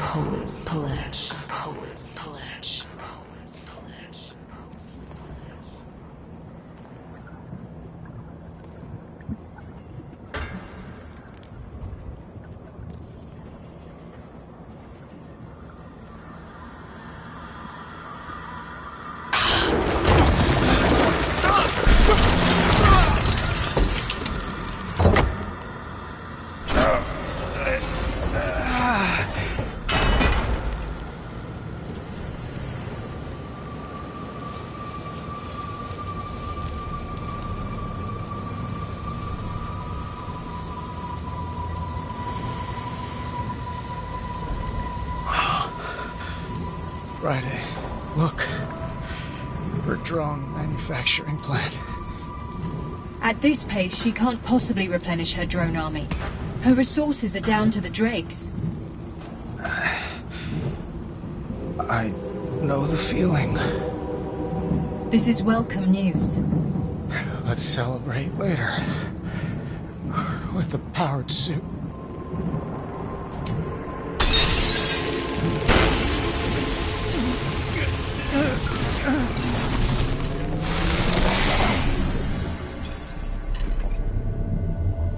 Poet's pledge. Poet's pledge. Poet's pledge. Friday. Look. Her drone manufacturing plant. At this pace, she can't possibly replenish her drone army. Her resources are down to the dregs. I know the feeling. This is welcome news. Let's celebrate later. With the powered suit.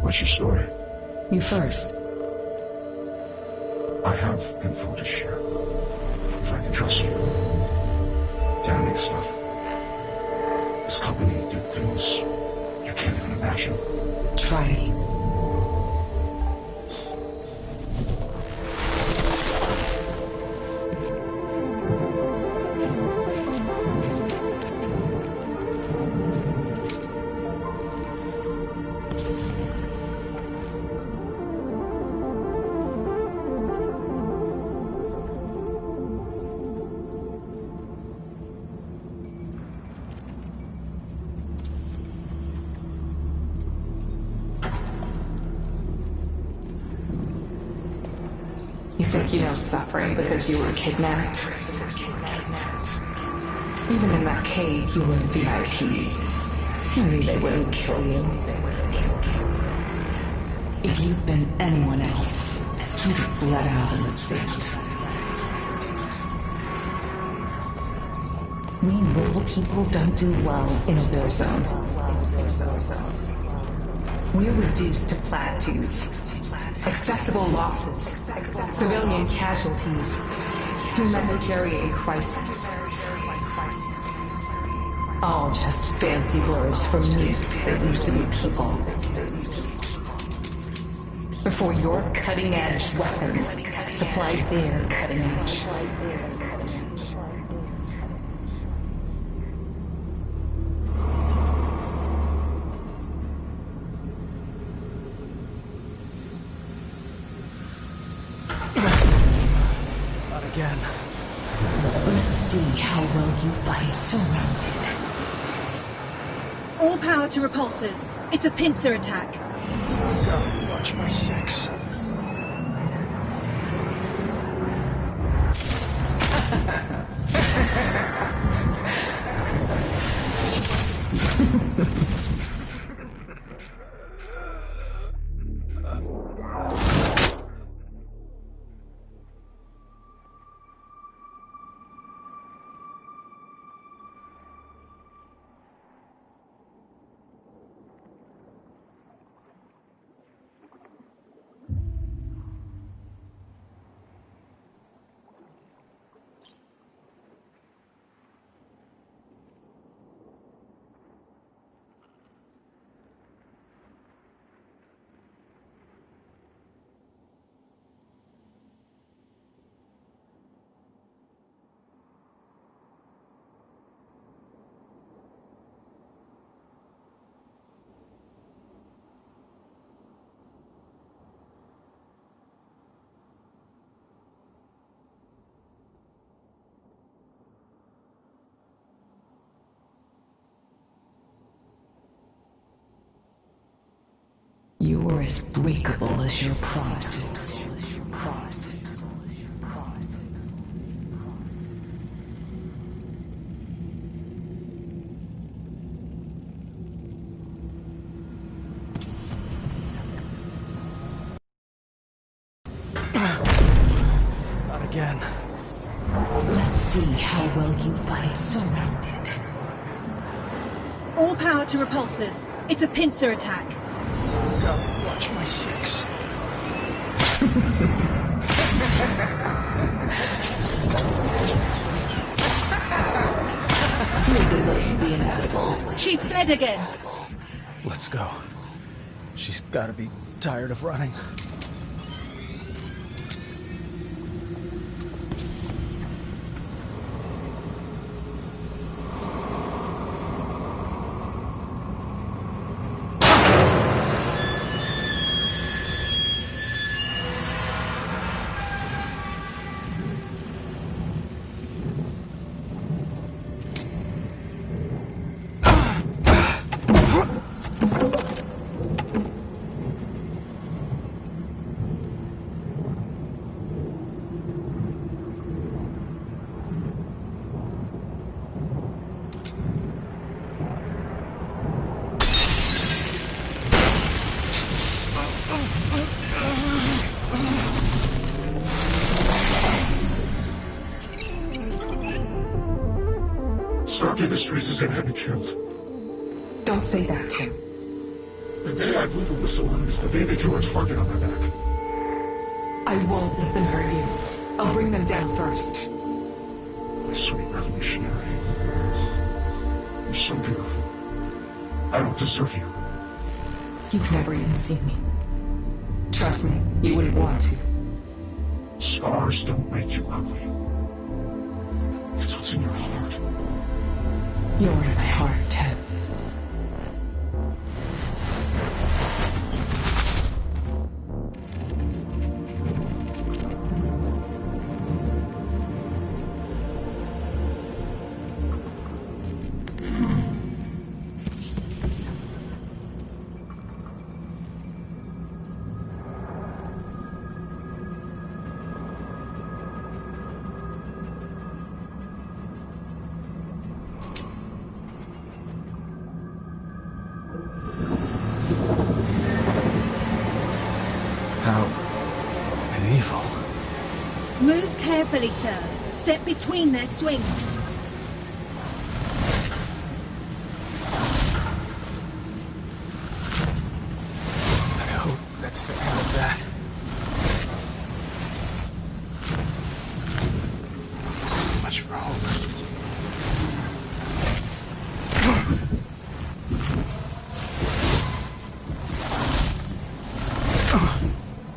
What's your story? You first. I have info to share. If I can trust you. Damning stuff. This company did things you can't even imagine. Try me. You think you know suffering because you were kidnapped? Even in that cave, you were VIP. You knew they wouldn't kill you. If you'd been anyone else, you'd have bled out in the suit. We little people don't do well in a war zone. We're reduced to platitudes, acceptable losses, civilian casualties, humanitarian crises. All just fancy words for meat that used to be people. Before your cutting-edge weapons supplied their cutting edge. Again. Let's see how well you fight surrounded. All power to repulsors. It's a pincer attack. Gotta watch my six. You're as breakable as your promises. Not again. Let's see how well you fight surrounded. All power to repulsors. It's a pincer attack. Gotta watch my six. You're delaying the inevitable. She's fled again. Let's go. She's gotta be tired of running. Stark Industries is gonna have me killed. Don't say that, Tim. The day I blew the whistle on is the day they drew a target on my back. I won't let them hurt you. I'll bring them down first. My sweet revolutionary. You're so beautiful. I don't deserve you. You've never even seen me. Trust me, you wouldn't want to. Scars don't make you ugly. It's what's in your heart. You're in my heart, Tim. How and evil. Move carefully, sir. Step between their swings. I hope that's the end of that. So much for hope.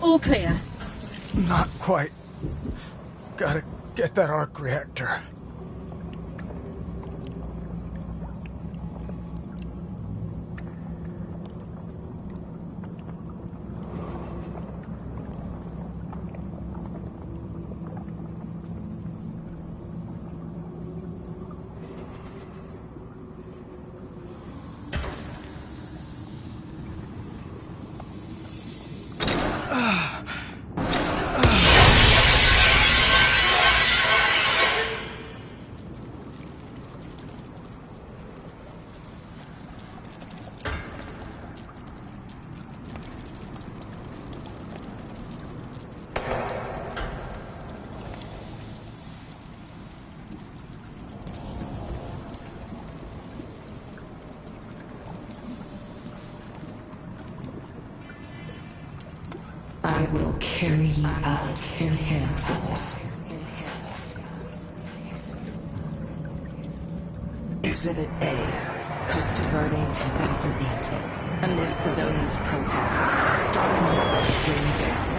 All clear. Not quite. Gotta get that arc reactor. I will carry you out in handfuls. Exhibit A, Costa Verde 2008. Amid civilians' protests, Stark missiles rain down.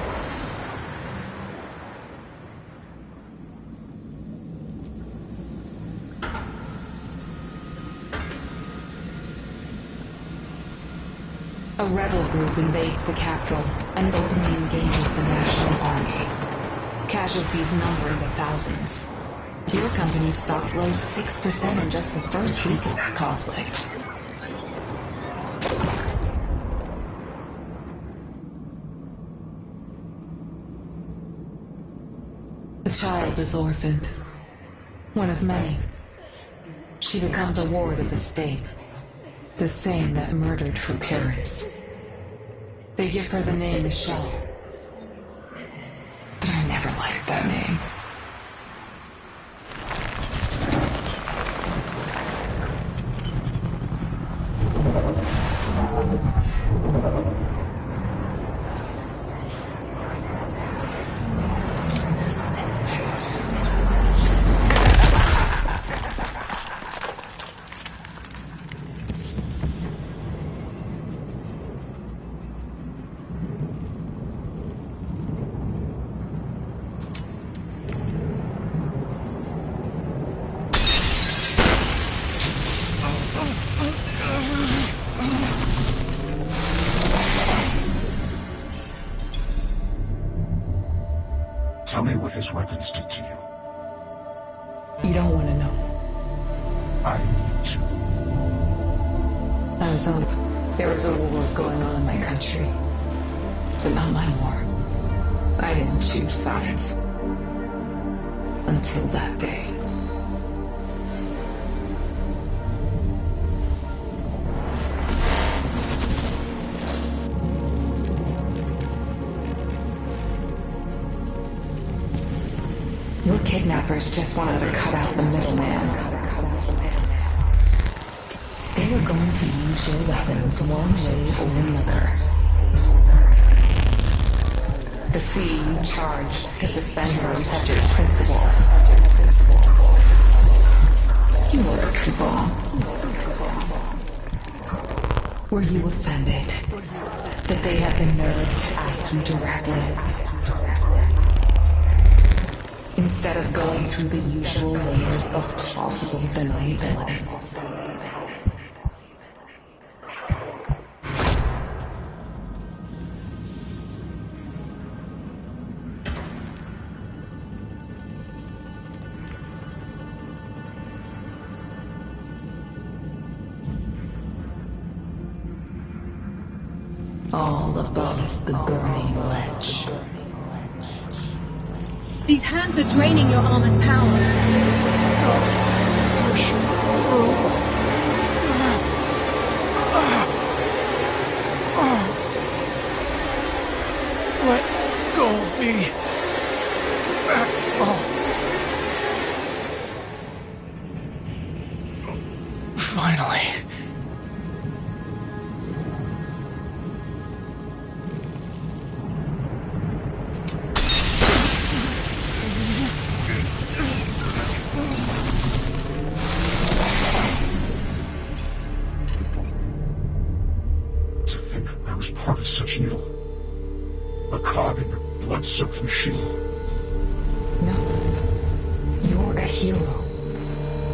A rebel group invades the capital and openly engages the National Army. Casualties numbering the thousands. Your company's stock rose 6% in just the first week of that conflict. child is orphaned. One of many. She becomes a ward of the state. The same that murdered her parents. They give her the name Michelle. But I never liked that name. Tell me what his weapons did to you. You don't want to know. I need to. I was on. There was a war going on in my country. But not my war. I didn't choose sides. Until that day. Your kidnappers just wanted to cut out the middleman. They were going to use your weapons one way or another. The fee you charged to suspend her reflected principles. You were a coupon. Were you offended that they had the nerve to ask you directly? Instead of going through the usual layers of plausible deniability. All above the burning ledge. These hands are draining your armor's power. Push through. Let go of me. Back off. Finally. Part of such evil. A cog in your blood-soaked machine. No. You're a hero.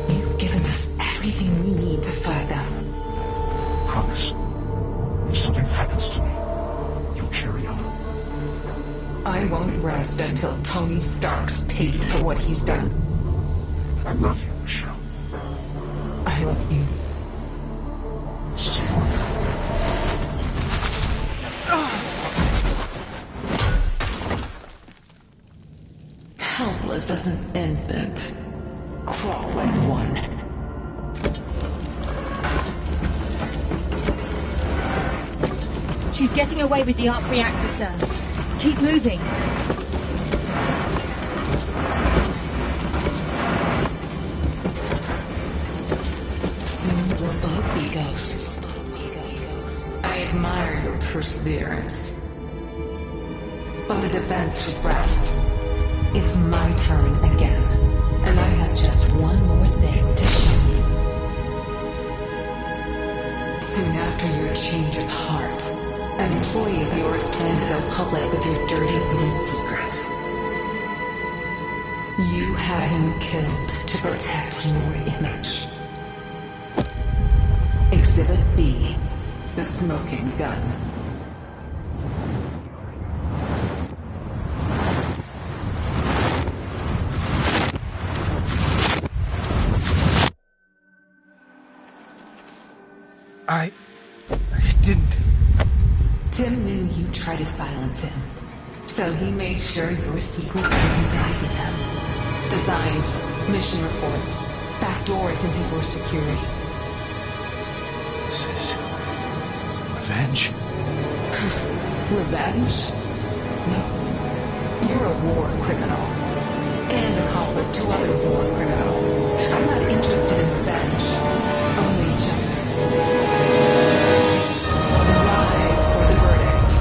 You've given us everything we need to fight them. Promise. If something happens to me, you'll carry on. I won't rest until Tony Stark's paid for what he's done. I love you, Michelle. I love you. See you. Helpless as an infant. Crawling one. She's getting away with the arc reactor, sir. Keep moving. Soon we'll both be ghosts. I admire your perseverance. But the defense should rest. It's my turn again, and I have just one more thing to show you. Soon after your change of heart, an employee of yours planned to go public with your dirty little secrets. You had him killed to protect your image. Exhibit B, the smoking gun. I didn't. Tim knew you'd try to silence him. So he made sure your secrets wouldn't die with him. Designs, mission reports, backdoors into your security. This is... revenge? Revenge? No. You're a war criminal. And accomplice to other war criminals. I'm not interested in revenge. Only justice. Rise for the verdict.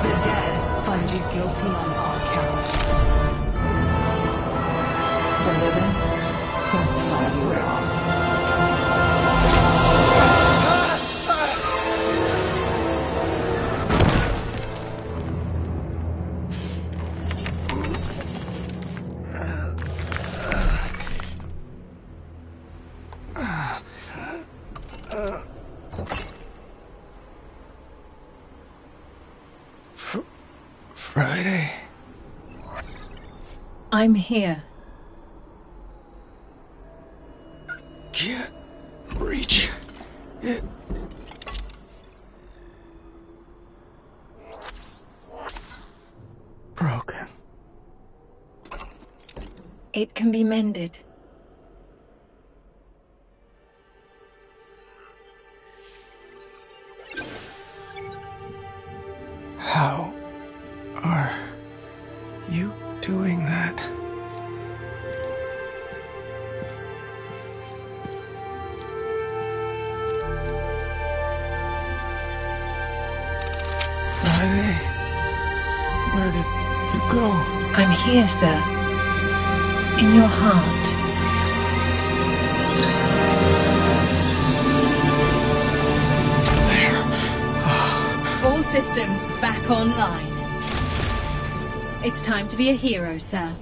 The dead find you guilty on all counts. The living won't find you at all. Friday? I'm here. Can't reach it. Broken. It can be mended. How are you doing that? Friday? Where did you go? I'm here, sir. In your heart. All systems back online. It's time to be a hero, sir.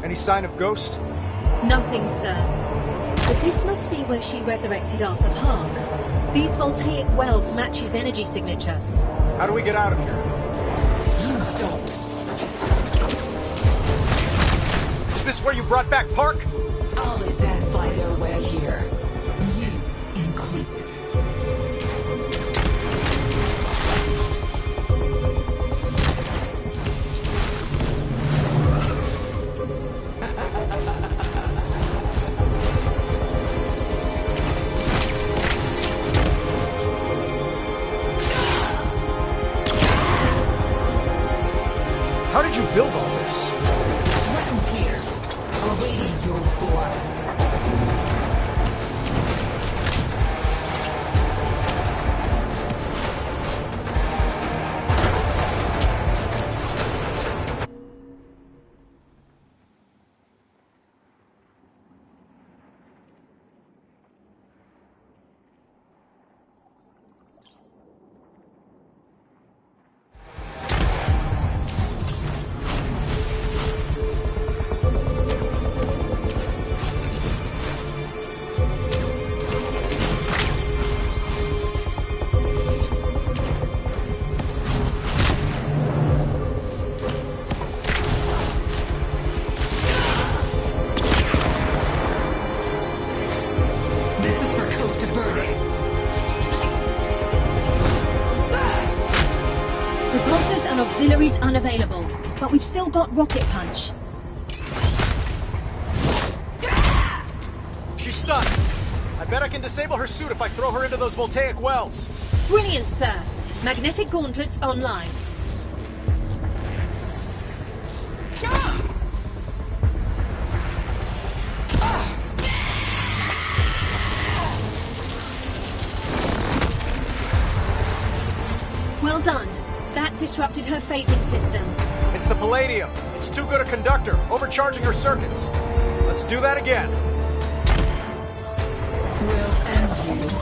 Any sign of Ghost? Nothing, sir. But this must be where she resurrected Arthur Park. These voltaic wells match his energy signature. How do we get out of here? You don't. Is this where you brought back Park? All the dead find their way here. You included. How did you build all this? Sweat and tears, awaiting your blood. Auxiliaries unavailable, but we've still got rocket punch. She's stuck. I bet I can disable her suit if I throw her into those voltaic wells. Brilliant, sir. Magnetic gauntlets online. Well done. That disrupted her phasing system. It's the palladium. It's too good a conductor, overcharging her circuits. Let's do that again. We'll end you.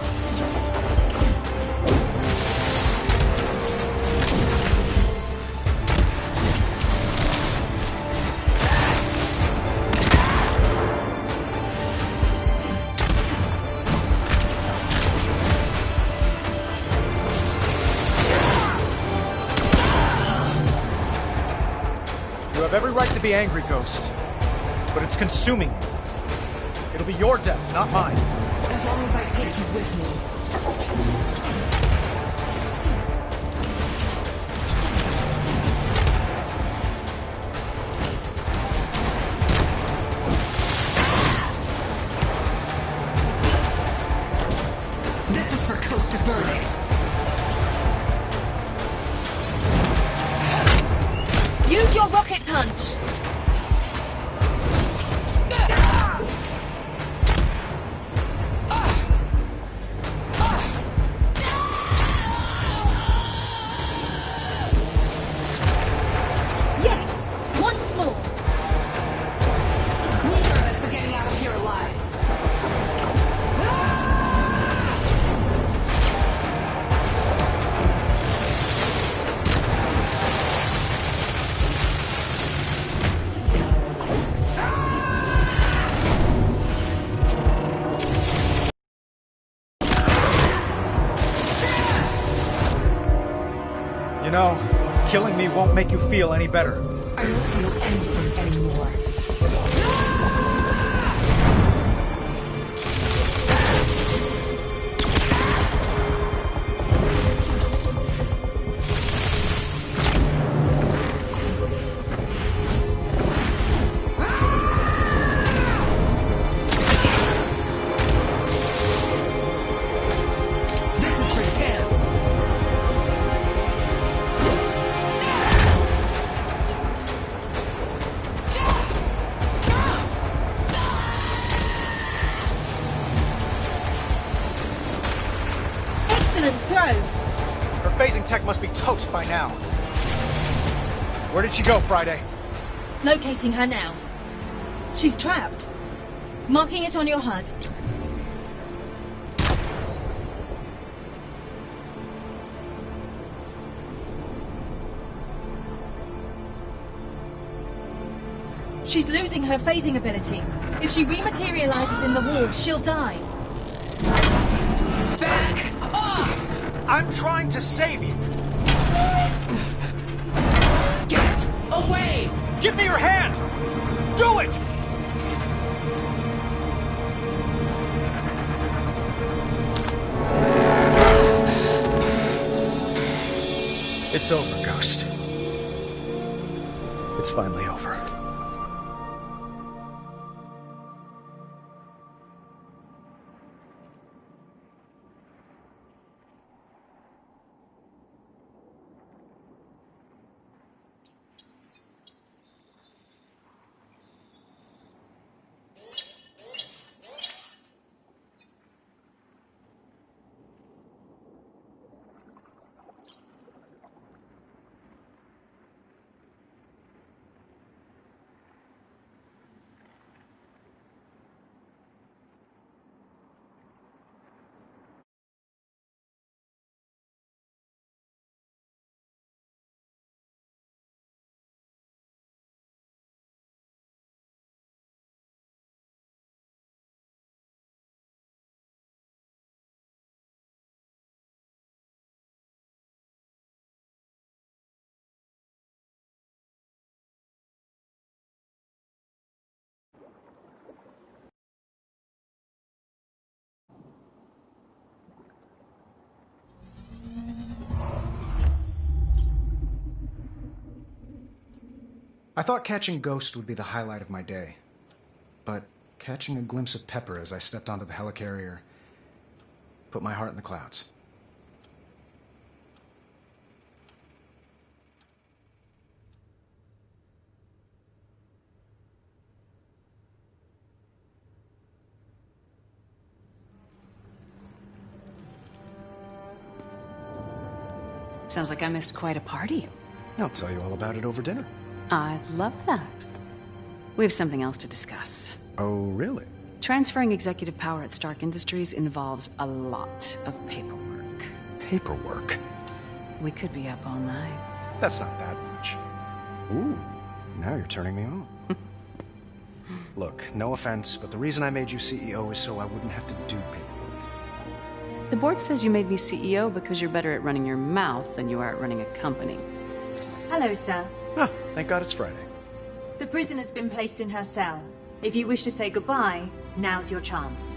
You have every right to be angry, Ghost. But it's consuming you. It'll be your death, not mine. As long as I take you with me. burning. Use your rocket punch! Yes! Once more! Neither of us are getting out of here alive. You know, killing me won't make you feel any better. I don't feel anything anymore. This is for Tim. Excellent throw! Her phasing tech must be toast by now. Where did she go, Friday? Locating her now. She's trapped. Marking it on your HUD. She's losing her phasing ability. If she rematerializes in the wall, she'll die. Back off! I'm trying to save you. Get away! Give me your hand! Do it! It's over, Ghost. It's finally over. I thought catching Ghost would be the highlight of my day. But catching a glimpse of Pepper as I stepped onto the helicarrier put my heart in the clouds. Sounds like I missed quite a party. I'll tell you all about it over dinner. I'd love that. We have something else to discuss. Oh, really? Transferring executive power at Stark Industries involves a lot of paperwork. Paperwork? We could be up all night. That's not that much. Ooh, now you're turning me on. Look, no offense, but the reason I made you CEO is so I wouldn't have to do paperwork. The board says you made me CEO because you're better at running your mouth than you are at running a company. Hello, sir. Ah, thank God it's Friday. The prisoner's been placed in her cell. If you wish to say goodbye, now's your chance.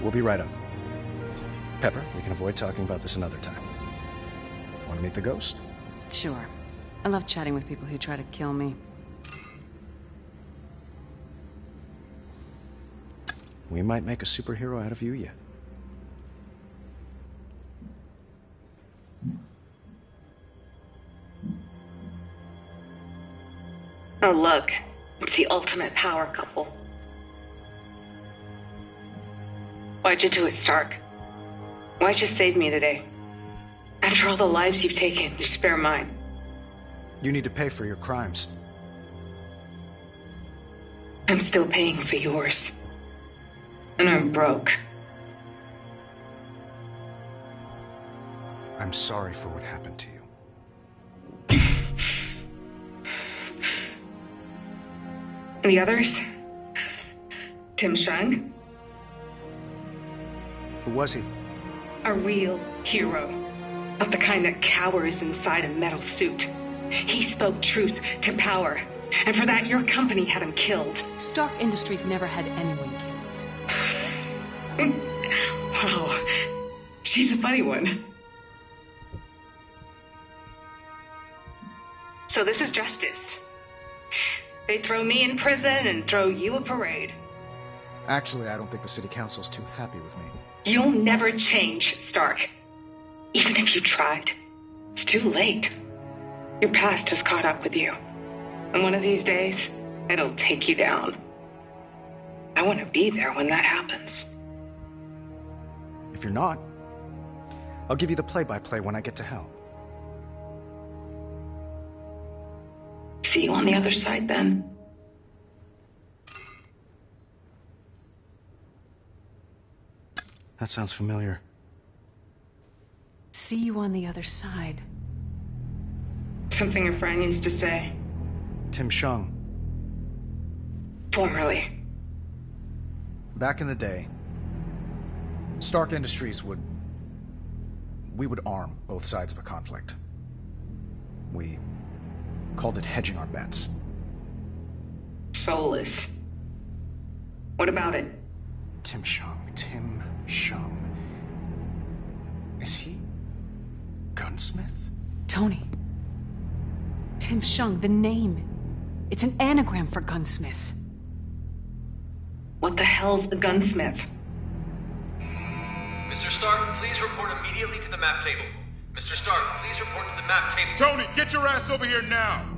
We'll be right up. Pepper, we can avoid talking about this another time. Want to meet the Ghost? Sure. I love chatting with people who try to kill me. We might make a superhero out of you yet. Oh, look. It's the ultimate power couple. Why'd you do it, Stark? Why'd you save me today? After all the lives you've taken, you spare mine. You need to pay for your crimes. I'm still paying for yours. And I'm broke. I'm sorry for what happened to you. The others? Tim Shung? Who was he? A real hero. Not the kind that cowers inside a metal suit. He spoke truth to power. And for that, your company had him killed. Stark Industries never had anyone killed. Wow. She's a funny one. So this is justice. They throw me in prison and throw you a parade. Actually, I don't think the city council's too happy with me. You'll never change, Stark. Even if you tried. It's too late. Your past has caught up with you. And one of these days, it'll take you down. I want to be there when that happens. If you're not, I'll give you the play-by-play when I get to hell. See you on the other side, then. That sounds familiar. See you on the other side. Something a friend used to say. Tim Shung. Formerly. Back in the day, Stark Industries would arm both sides of a conflict. We called it hedging our bets. Soulless. What about it? Tim Shung. Is he Gunsmith? Tony. Tim Shung, the name. It's an anagram for gunsmith. What the hell's a gunsmith? Mr. Stark, please report immediately to the map table. Mr. Stark, please report to the map table. Tony, get your ass over here now!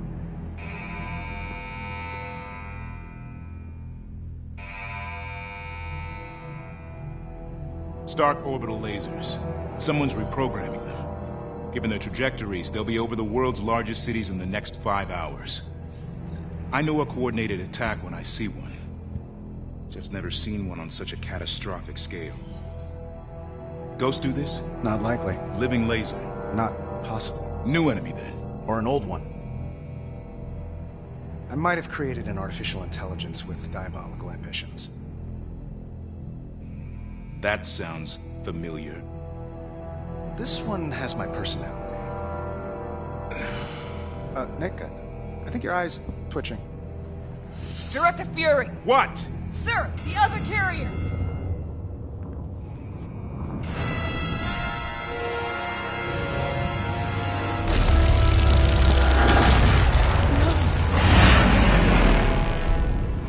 Stark orbital lasers. Someone's reprogramming them. Given their trajectories, they'll be over the world's largest cities in the next 5 hours. I know a coordinated attack when I see one. Just never seen one on such a catastrophic scale. Ghost do this? Not likely. Living laser? Not possible. New enemy, then? Or an old one. I might have created an artificial intelligence with diabolical ambitions. That sounds familiar. This one has my personality. Nick, I think your eye's twitching. Director Fury! What? Sir, the other carrier!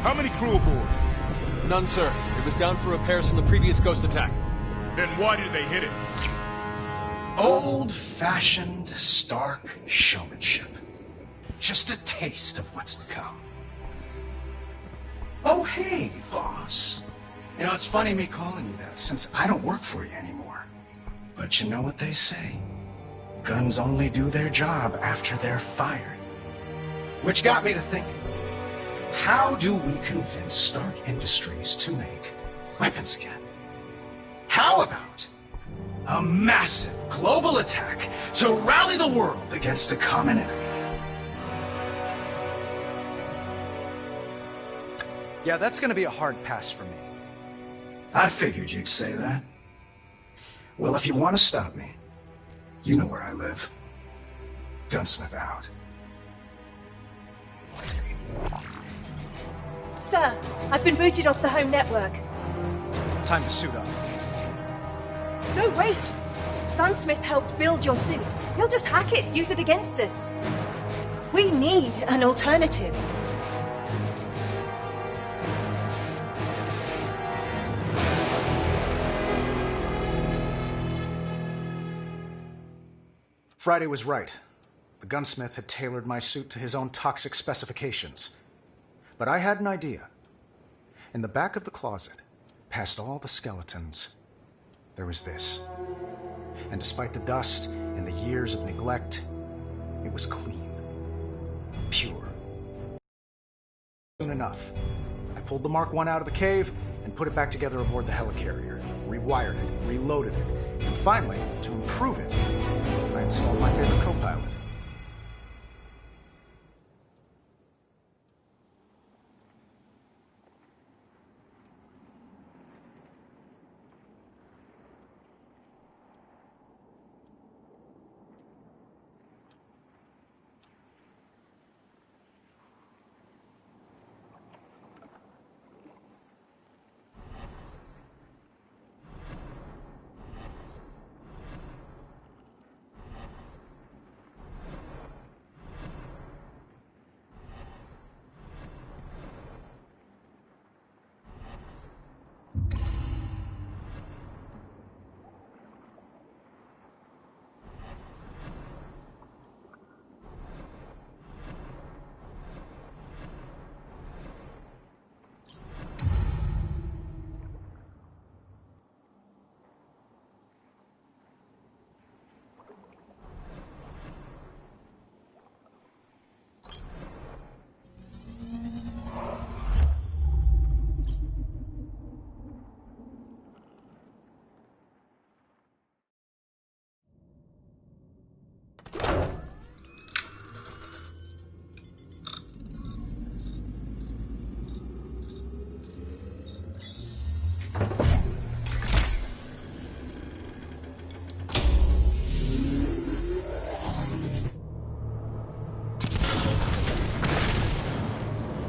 How many crew aboard? None, sir. It was down for repairs from the previous Ghost attack. Then why did they hit it? Old-fashioned Stark showmanship. Just a taste of what's to come. Oh, hey, boss. You know, it's funny me calling you that, since I don't work for you anymore. But you know what they say? Guns only do their job after they're fired. Which got me to thinking, how do we convince Stark Industries to make weapons again? How about a massive global attack to rally the world against a common enemy? Yeah, that's gonna be a hard pass for me. I figured you'd say that. Well, if you want to stop me, you know where I live. Gunsmith out. Sir, I've been booted off the home network. Time to suit up. No, wait! Gunsmith helped build your suit. He'll just hack it, use it against us. We need an alternative. Friday was right. The The gunsmith had tailored my suit to his own toxic specifications. But I had an idea. In the back of the closet, past all the skeletons, there was this. And despite the dust and the years of neglect, it was clean. Pure. Soon enough, I pulled the Mark I out of the cave and put it back together aboard the helicarrier, rewired it, reloaded it, and finally, to improve it, I installed my favorite co-pilot.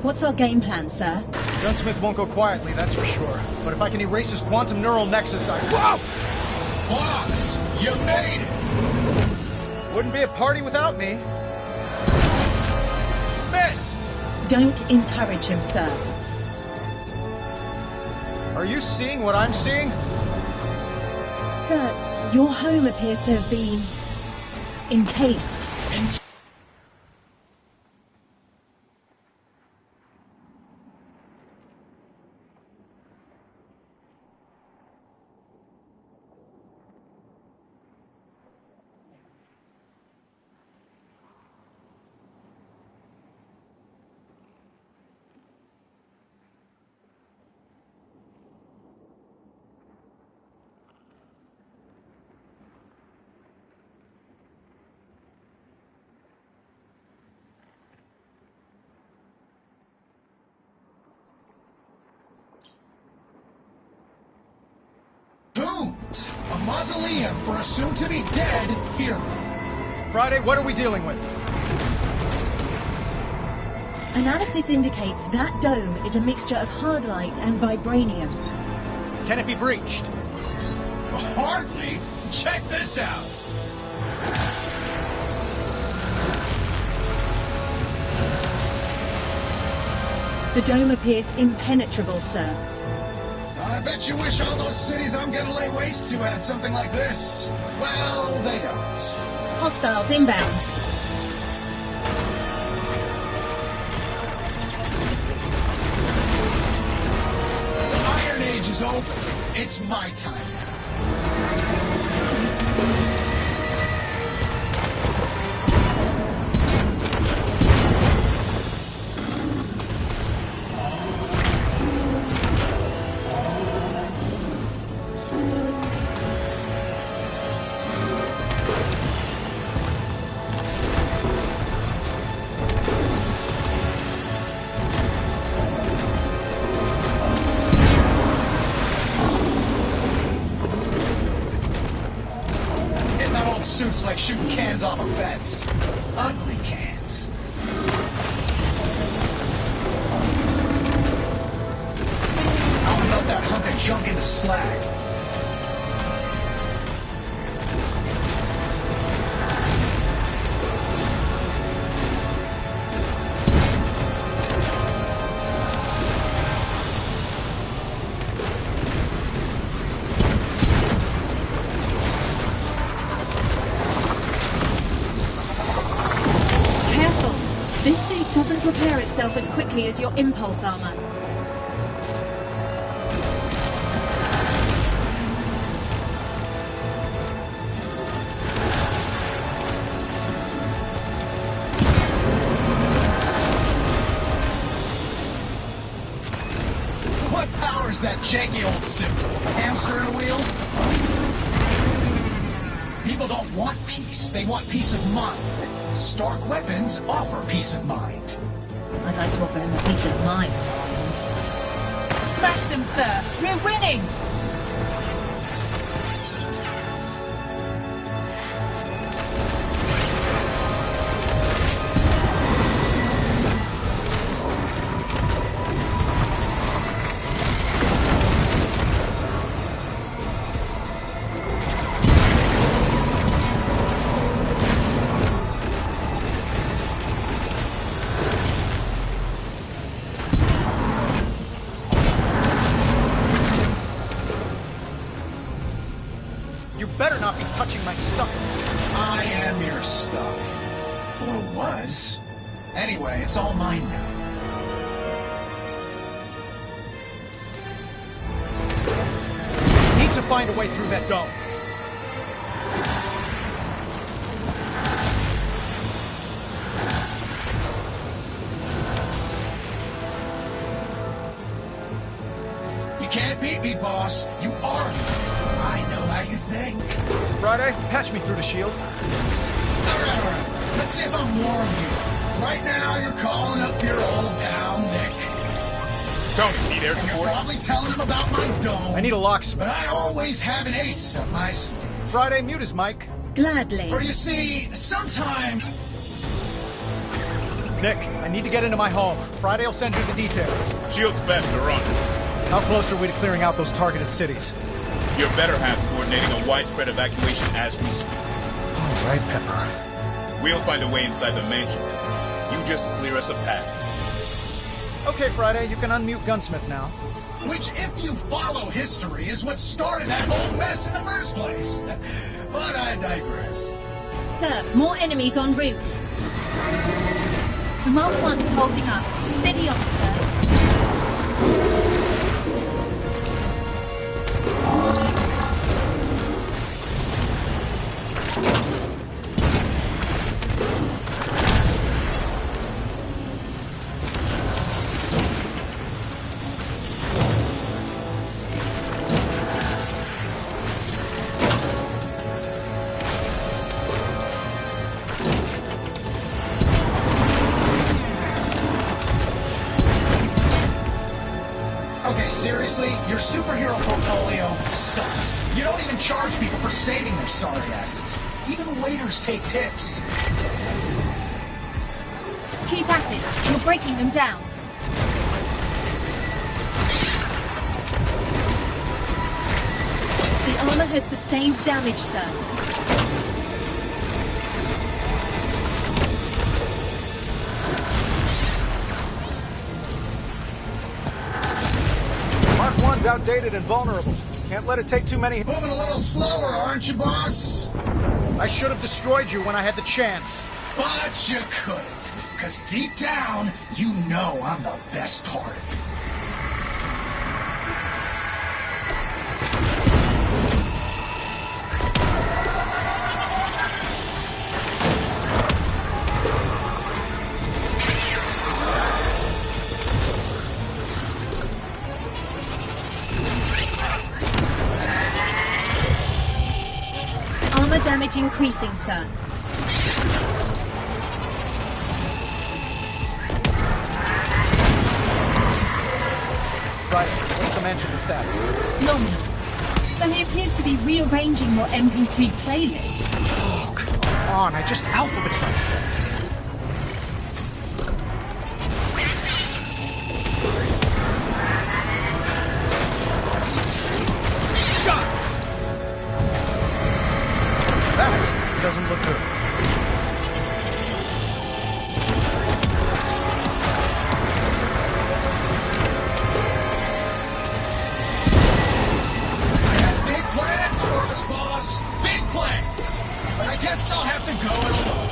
What's our game plan, sir? Gunsmith won't go quietly, that's for sure. But if I can erase his quantum neural nexus, I... Whoa! Boss, you made it! Wouldn't be a party without me. Missed! Don't encourage him, sir. Are you seeing what I'm seeing? Sir, your home appears to have been... encased. A mausoleum for a soon-to-be dead hero. Friday, what are we dealing with? Analysis indicates that dome is a mixture of hard light and vibranium. Can it be breached? Hardly. Check this out. The dome appears impenetrable, sir. I bet you wish all those cities I'm gonna lay waste to had something like this. Well, they don't. Hostiles inbound. The Iron Age is over. It's my time now. Suits like shooting cans off a fence. Ugly cans. I'll melt that hunk of junk into slag. yourself as quickly as your impulse armor. What powers that janky old suit? A hamster in a wheel? People don't want peace, they want peace of mind. Stark weapons offer peace of mind. I'd like to offer him a piece of mind. Smash them, sir! We're winning! Better not be touching my stuff. I am your stuff. Well, it was. Anyway, it's all mine now. Need to find a way through that dome. You can't beat me, boss. You are me. I know how you think. Friday, patch me through the shield. All right. Let's see if I'm warm here. Right now, you're calling up your old pal, Nick. Tony, need air And you're support? probably telling him about my dome. I need a locksmith. But I always have an ace up my sleeve. Friday, mute his mic. Gladly. For you see, sometime... Nick, I need to get into my home. Friday will send you the details. Shield's best to run. How close are we to clearing out those targeted cities? Your better half's coordinating a widespread evacuation as we speak. All right, Pepper. We'll find a way inside the mansion. You just clear us a path. Okay, Friday, you can unmute Gunsmith now. Which, if you follow history, is what started that whole mess in the first place. But I digress. Sir, more enemies en route. The Mark One's holding up. Steady on, sir. Okay, seriously, your superhero portfolio sucks. You don't even charge people for saving their sorry asses. Even waiters take tips. Keep at it. You're breaking them down. The armor has sustained damage, sir. Mark 1's outdated and vulnerable. Can't let it take too many... Moving a little slower, aren't you, boss? I should have destroyed you when I had the chance. But you couldn't. Because deep down, you know I'm the best part of you. Armor damage increasing, sir. Friday, what's the mansion's status? Nominal. Though he appears to be rearranging your MP3 playlist. Oh, come on, I just alphabetized them. That doesn't look good. Big plans for us, boss. Big plans. But I guess I'll have to go it alone.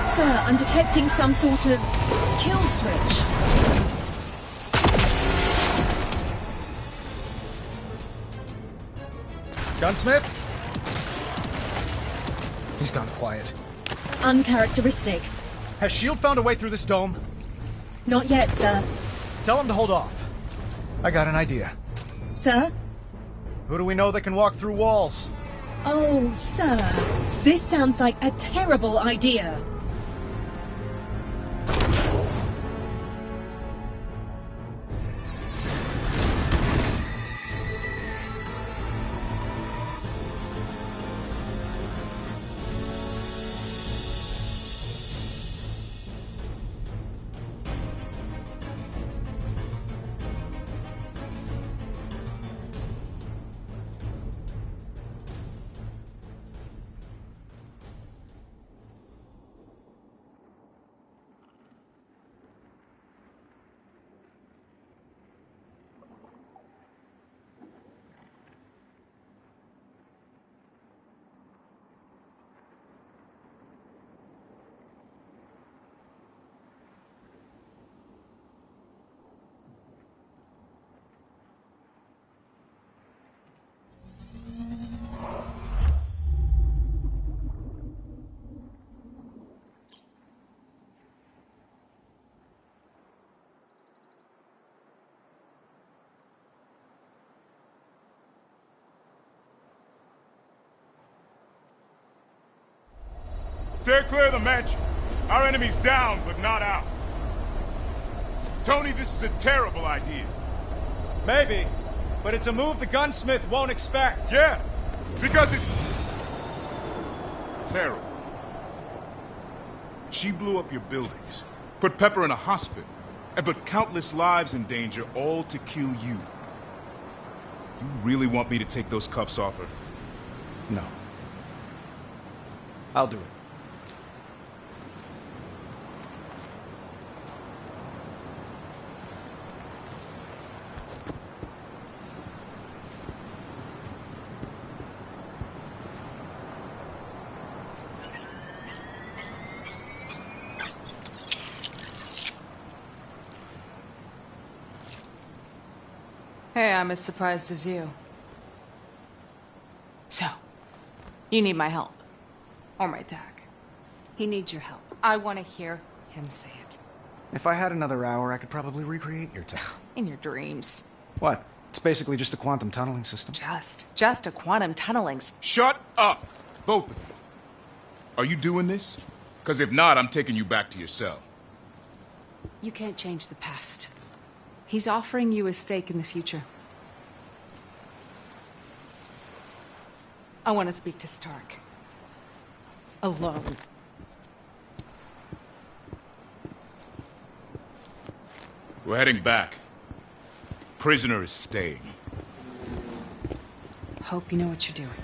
Sir, I'm detecting some sort of kill switch. Gunsmith? He's gone quiet. Uncharacteristic. Has S.H.I.E.L.D. found a way through this dome? Not yet, sir. Tell him to hold off. I got an idea. Sir? Who do we know that can walk through walls? Oh, sir. This sounds like a terrible idea. Stay clear of the mansion. Our enemy's down, but not out. Tony, this is a terrible idea. Maybe, but it's a move the gunsmith won't expect. Yeah, because it's terrible. She blew up your buildings, put Pepper in a hospital, and put countless lives in danger, all to kill you. You really want me to take those cuffs off her? No. I'll do it. Hey, I'm as surprised as you. So, you need my help. Or my tag. He needs your help. I want to hear him say it. If I had another hour, I could probably recreate your tech. In your dreams. What? It's basically just a quantum tunneling system. Just a quantum tunneling. Shut up! Both of you. Are you doing this? Because if not, I'm taking you back to your cell. You can't change the past. He's offering you a stake in the future. I want to speak to Stark. Alone. We're heading back. Prisoner is staying. Hope you know what you're doing.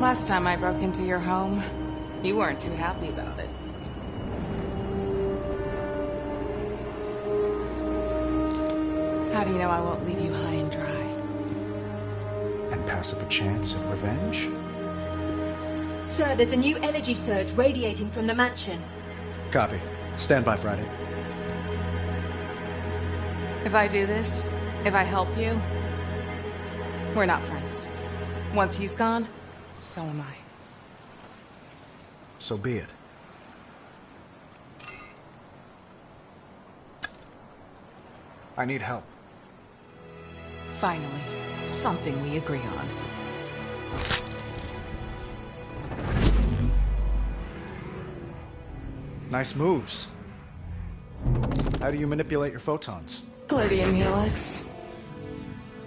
Last time I broke into your home, you weren't too happy about it. How do you know I won't leave you high and dry? And pass up a chance at revenge? Sir, there's a new energy surge radiating from the mansion. Copy. Stand by, Friday. If I do this, if I help you, we're not friends. Once he's gone, so am I. So be it. I need help. Finally, something we agree on. Nice moves. How do you manipulate your photons? Palladium helix.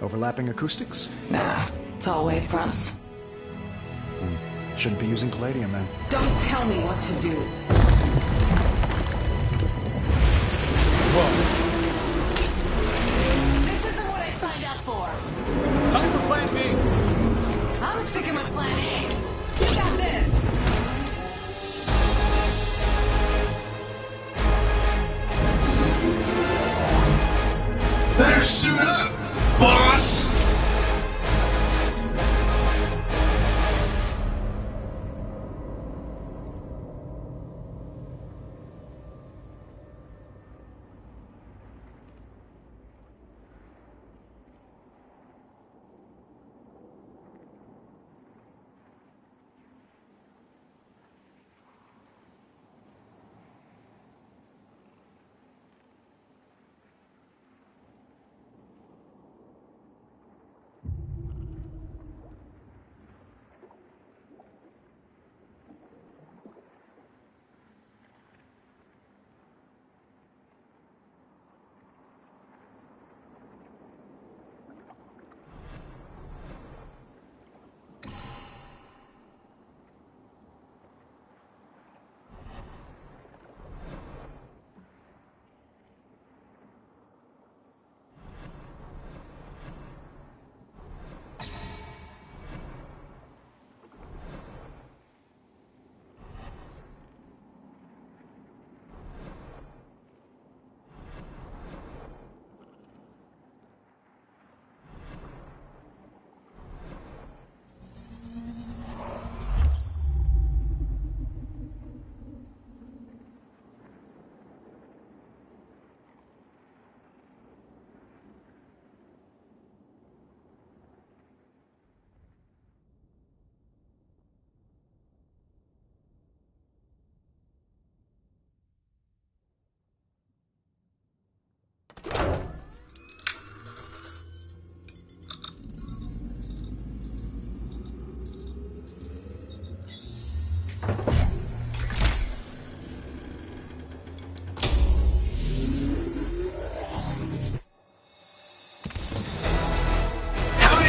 Overlapping acoustics? Nah, it's all wavefronts. Shouldn't be using palladium then. Don't tell me what to do. Whoa. This isn't what I signed up for. Time for plan B. I'm sticking with plan A. You got this. Better suit up, boss!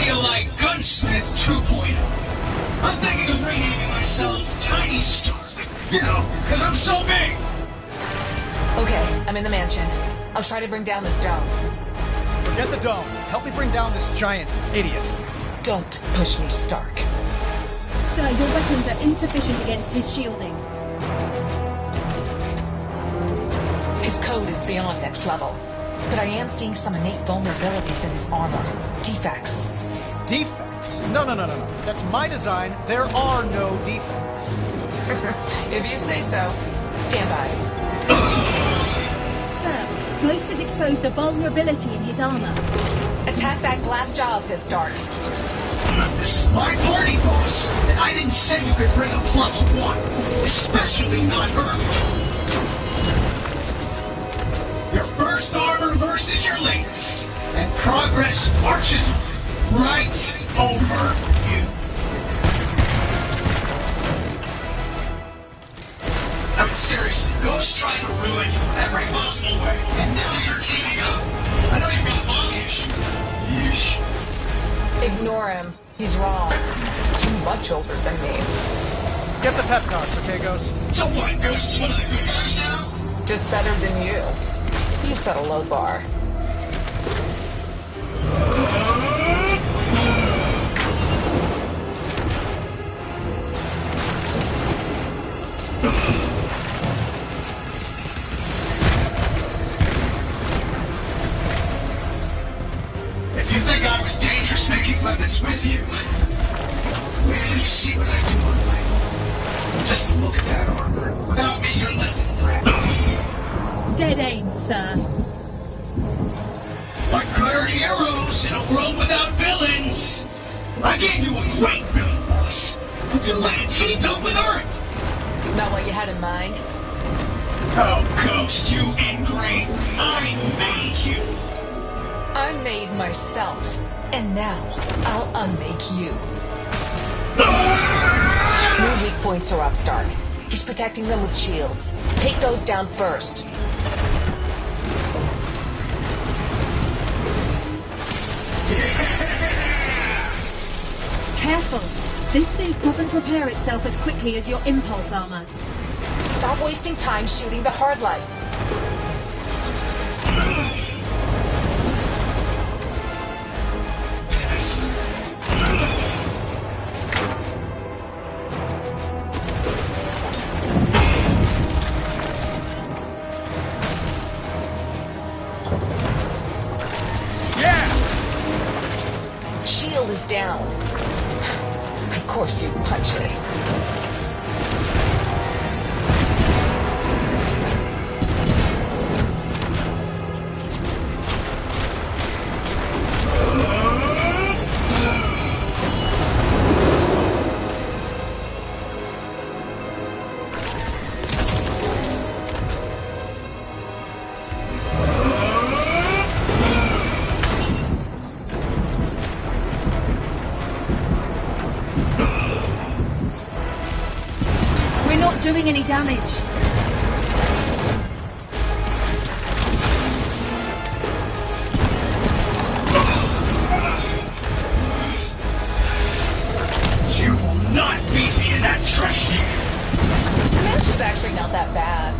Like Gunsmith 2.0. I'm thinking of renaming myself Tiny Stark. You know, because I'm so big. Okay, I'm in the mansion. I'll try to bring down this dome. Forget the dome. Help me bring down this giant idiot. Don't push me, Stark. Sir, your weapons are insufficient against his shielding. His code is beyond next level. But I am seeing some innate vulnerabilities in his armor. Defects. Defects? No. That's my design. There are no defects. If you say so. Stand by. Sir, Ghost has exposed a vulnerability in his armor. Attack that glass jaw of his, Stark. This is my party, boss, and I didn't say you could bring a +1, especially not her. Your first armor versus your latest, and progress marches right over you. I mean, seriously, Ghost tried to ruin you every possible way, and now you're teaming up. I know you've got mommy issues. Yeesh. Ignore him. He's wrong. Too much older than me. Get the pep talks, okay, Ghost? So what, Ghost is one of the good guys now? Just better than you. You set a low bar. If you think I was dangerous making weapons with you, wait till you see what I do on my own. Just look at that armor. Without me, you're left in crap. Dead aim, sir. What good are heroes in a world without villains? I gave you a great villain, boss. You went and teamed up with her? Not what you had in mind? Oh, Ghost, you ingrate. I made you. I made myself. And now, I'll unmake you. Your weak points are up, Stark. He's protecting them with shields. Take those down first. Careful. This suit doesn't repair itself as quickly as your impulse armor. Stop wasting time shooting the hard light. goes down. Of course you punch it. Doing any damage. You will not beat me in that trash can. The mansion's actually not that bad.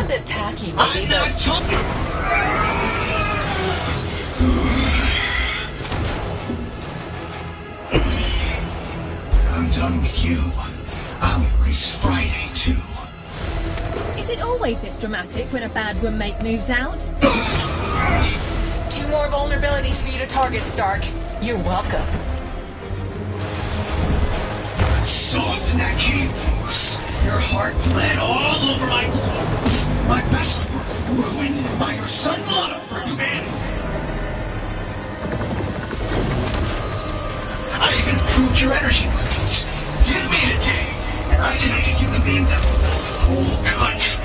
A bit tacky, maybe. I'm not talking. I'm done with you. I'll erase Friday, too. Is it always this dramatic when a bad roommate moves out? 2 more vulnerabilities for you to target, Stark. You're welcome. Soft in that cave, Bruce. Your heart bled all over my clothes. My best work ruined by your sudden love for humanity. I even improved your energy weapons. Give me a day. I can make a human being that will build whole countries.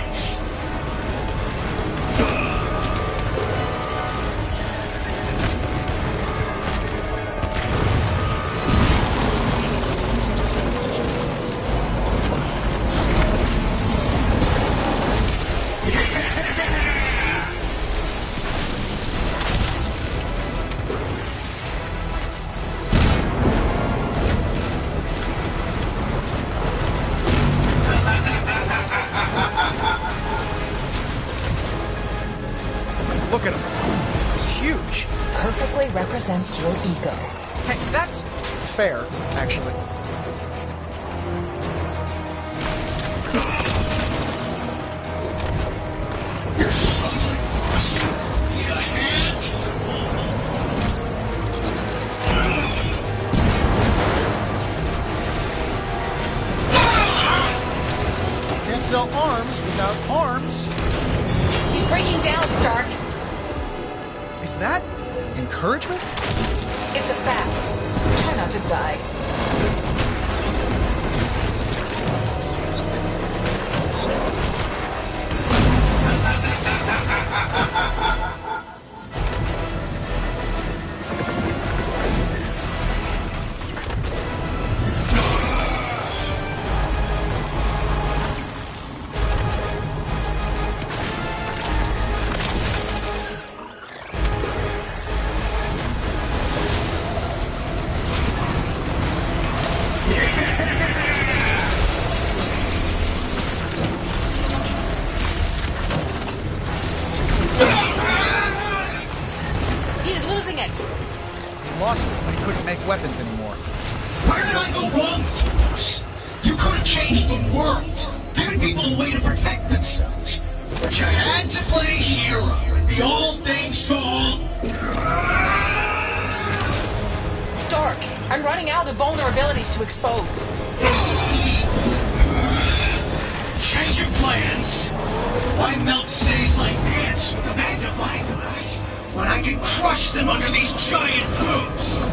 Look at him. It's huge. Perfectly represents your ego. Hey, that's fair, actually. You're struggling, boss. Need a hand? Can't sell arms without arms. He's breaking down, Stark. Is that encouragement? It's a fact. Try not to die. Lost it when he couldn't make weapons anymore. Where did I go wrong with you, Bruce? You could have changed the world, giving people a way to protect themselves. But you had to play hero and be all things to all. Stark, I'm running out of vulnerabilities to expose. Change your plans. Why melt cities like ants with a magnifying glass when I can crush them under these giant boots?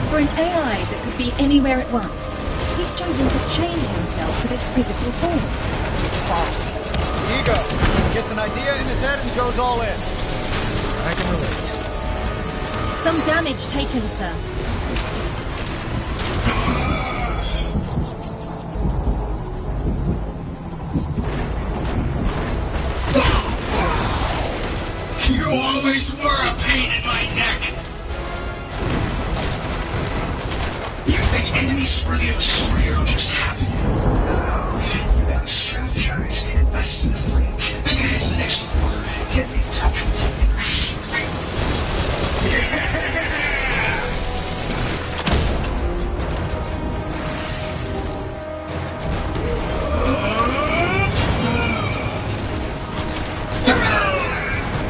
For an AI that could be anywhere at once, he's chosen to chain himself to this physical form. Soft. Ego. Gets an idea in his head and goes all in. I can relate. Some damage taken, sir. You always were a pain in my neck! You think enemies worthy of a superhero just happen? No. You gotta strategize, invest in the fleet, think ahead to the next war, get in touch with your inner Shulk.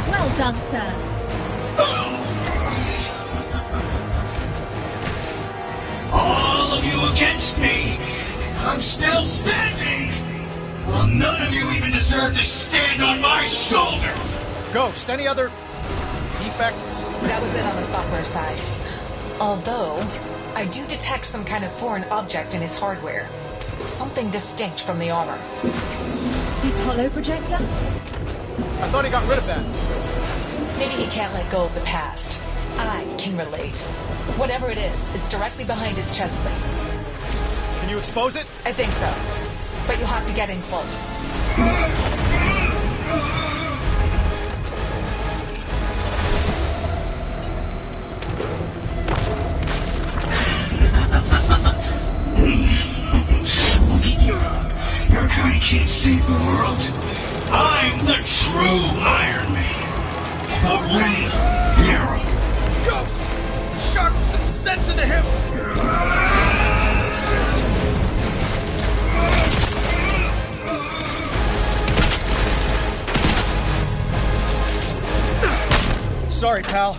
Well done, sir. against me. I'm still standing. Well, none of you even deserve to stand on my shoulder. Ghost, any other defects? That was it on the software side. Although, I do detect some kind of foreign object in his hardware. Something distinct from the armor. His hollow projector? I thought he got rid of that. Maybe he can't let go of the past. I can relate. Whatever it is, it's directly behind his chest plate. Can you expose it? I think so. But you'll have to get in close. Your kind can't save the world. I'm the true Iron Man. The real hero. Ghost! Shark some sense into him! Sorry, pal.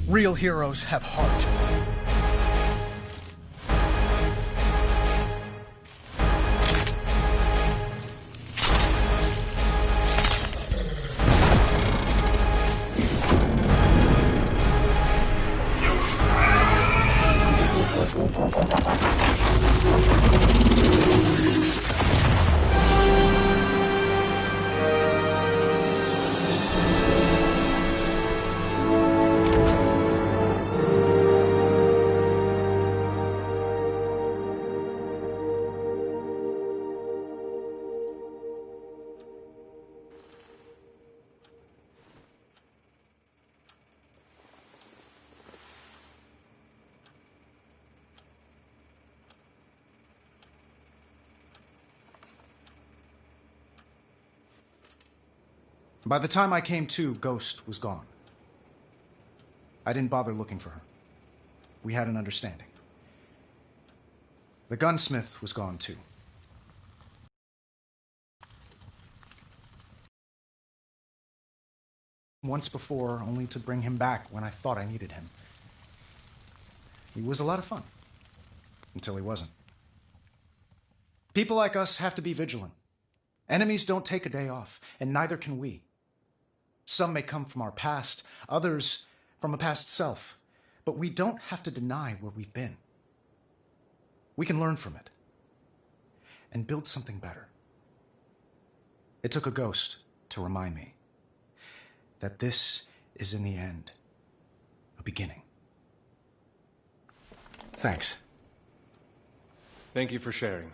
Real heroes have heart. By the time I came to, Ghost was gone. I didn't bother looking for her. We had an understanding. The gunsmith was gone too. Once before, only to bring him back when I thought I needed him. He was a lot of fun. Until he wasn't. People like us have to be vigilant. Enemies don't take a day off, and neither can we. Some may come from our past, others from a past self, but we don't have to deny where we've been. We can learn from it and build something better. It took a ghost to remind me that this is in the end a beginning. Thanks. Thank you for sharing.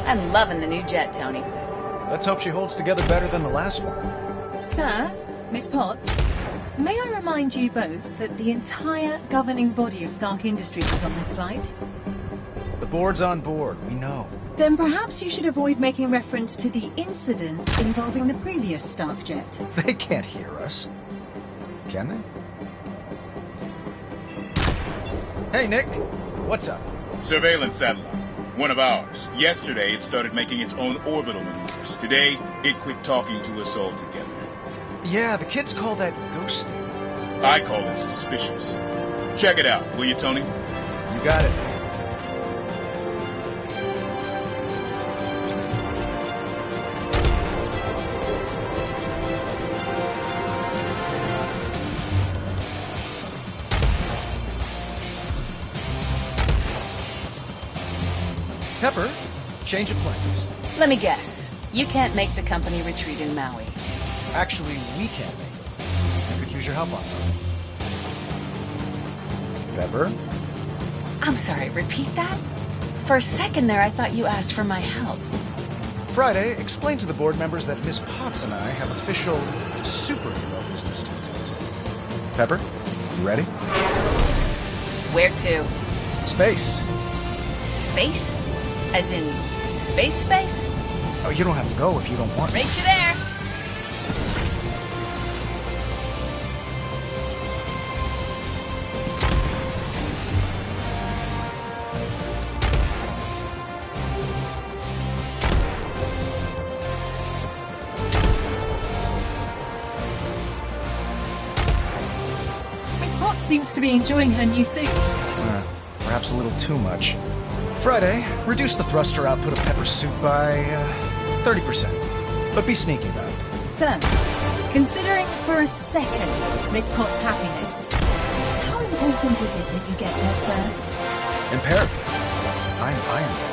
I'm loving the new jet, Tony. Let's hope she holds together better than the last one. Sir, Miss Potts, may I remind you both that the entire governing body of Stark Industries is on this flight? The board's on board, we know. Then perhaps you should avoid making reference to the incident involving the previous Stark jet. They can't hear us. Can they? Hey, Nick. What's up? Surveillance satellite. One of ours. Yesterday, it started making its own orbital maneuvers. Today, it quit talking to us altogether. Yeah, the kids call that ghosting. I call it suspicious. Check it out, will you, Tony? You got it. Pepper, change of plans. Let me guess. You can't make the company retreat in Maui. Actually, we can't make it. I could use your help on something. Pepper? I'm sorry, repeat that? For a second there, I thought you asked for my help. Friday, explain to the board members that Miss Potts and I have official superhero business to attend to. Pepper, you ready? Where to? Space. Space? As in space? Oh, you don't have to go if you don't want to. Race you there! Miss Potts seems to be enjoying her new suit. Perhaps a little too much. Friday, reduce the thruster output of Pepper's suit by 30%. But be sneaky about it. So, considering for a second Miss Potts' happiness, how important is it that you get there first? Imperative. I'm Iron Man.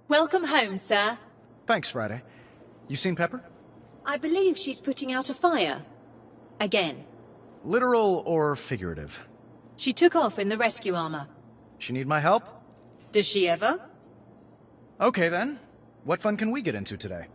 Welcome home, sir. Thanks, Friday. You seen Pepper? I believe she's putting out a fire. Again. Literal or figurative? She took off in the rescue armor. She need my help? Does she ever? Okay then. What fun can we get into today?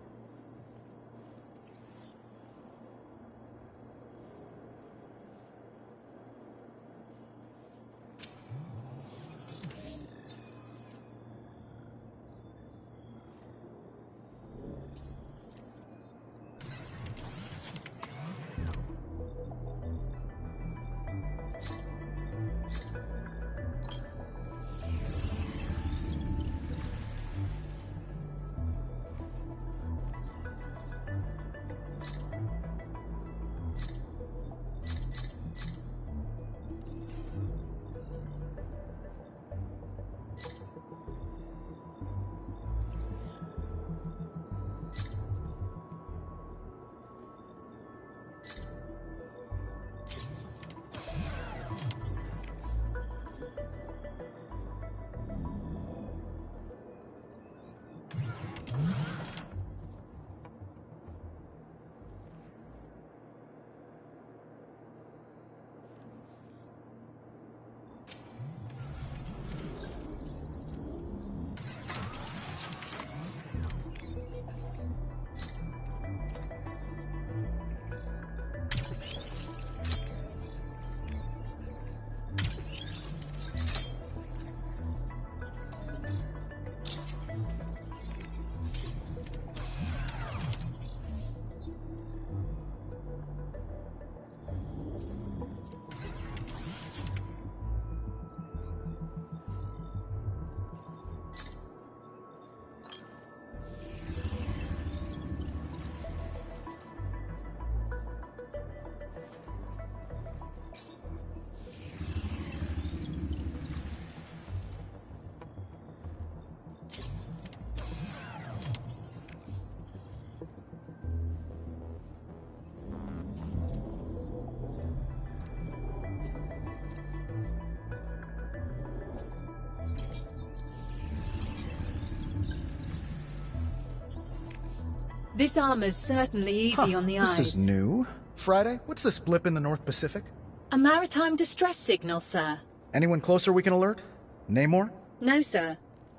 This armor's certainly easy on the eyes. This is new. Friday, what's this blip in the North Pacific? A maritime distress signal, sir. Anyone closer we can alert? Namor? No, sir.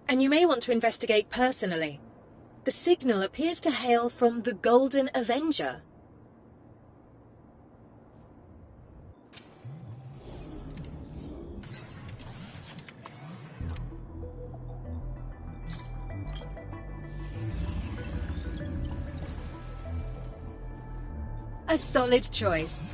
And you may want to investigate personally. The signal appears to hail from the Golden Avenger. A solid choice.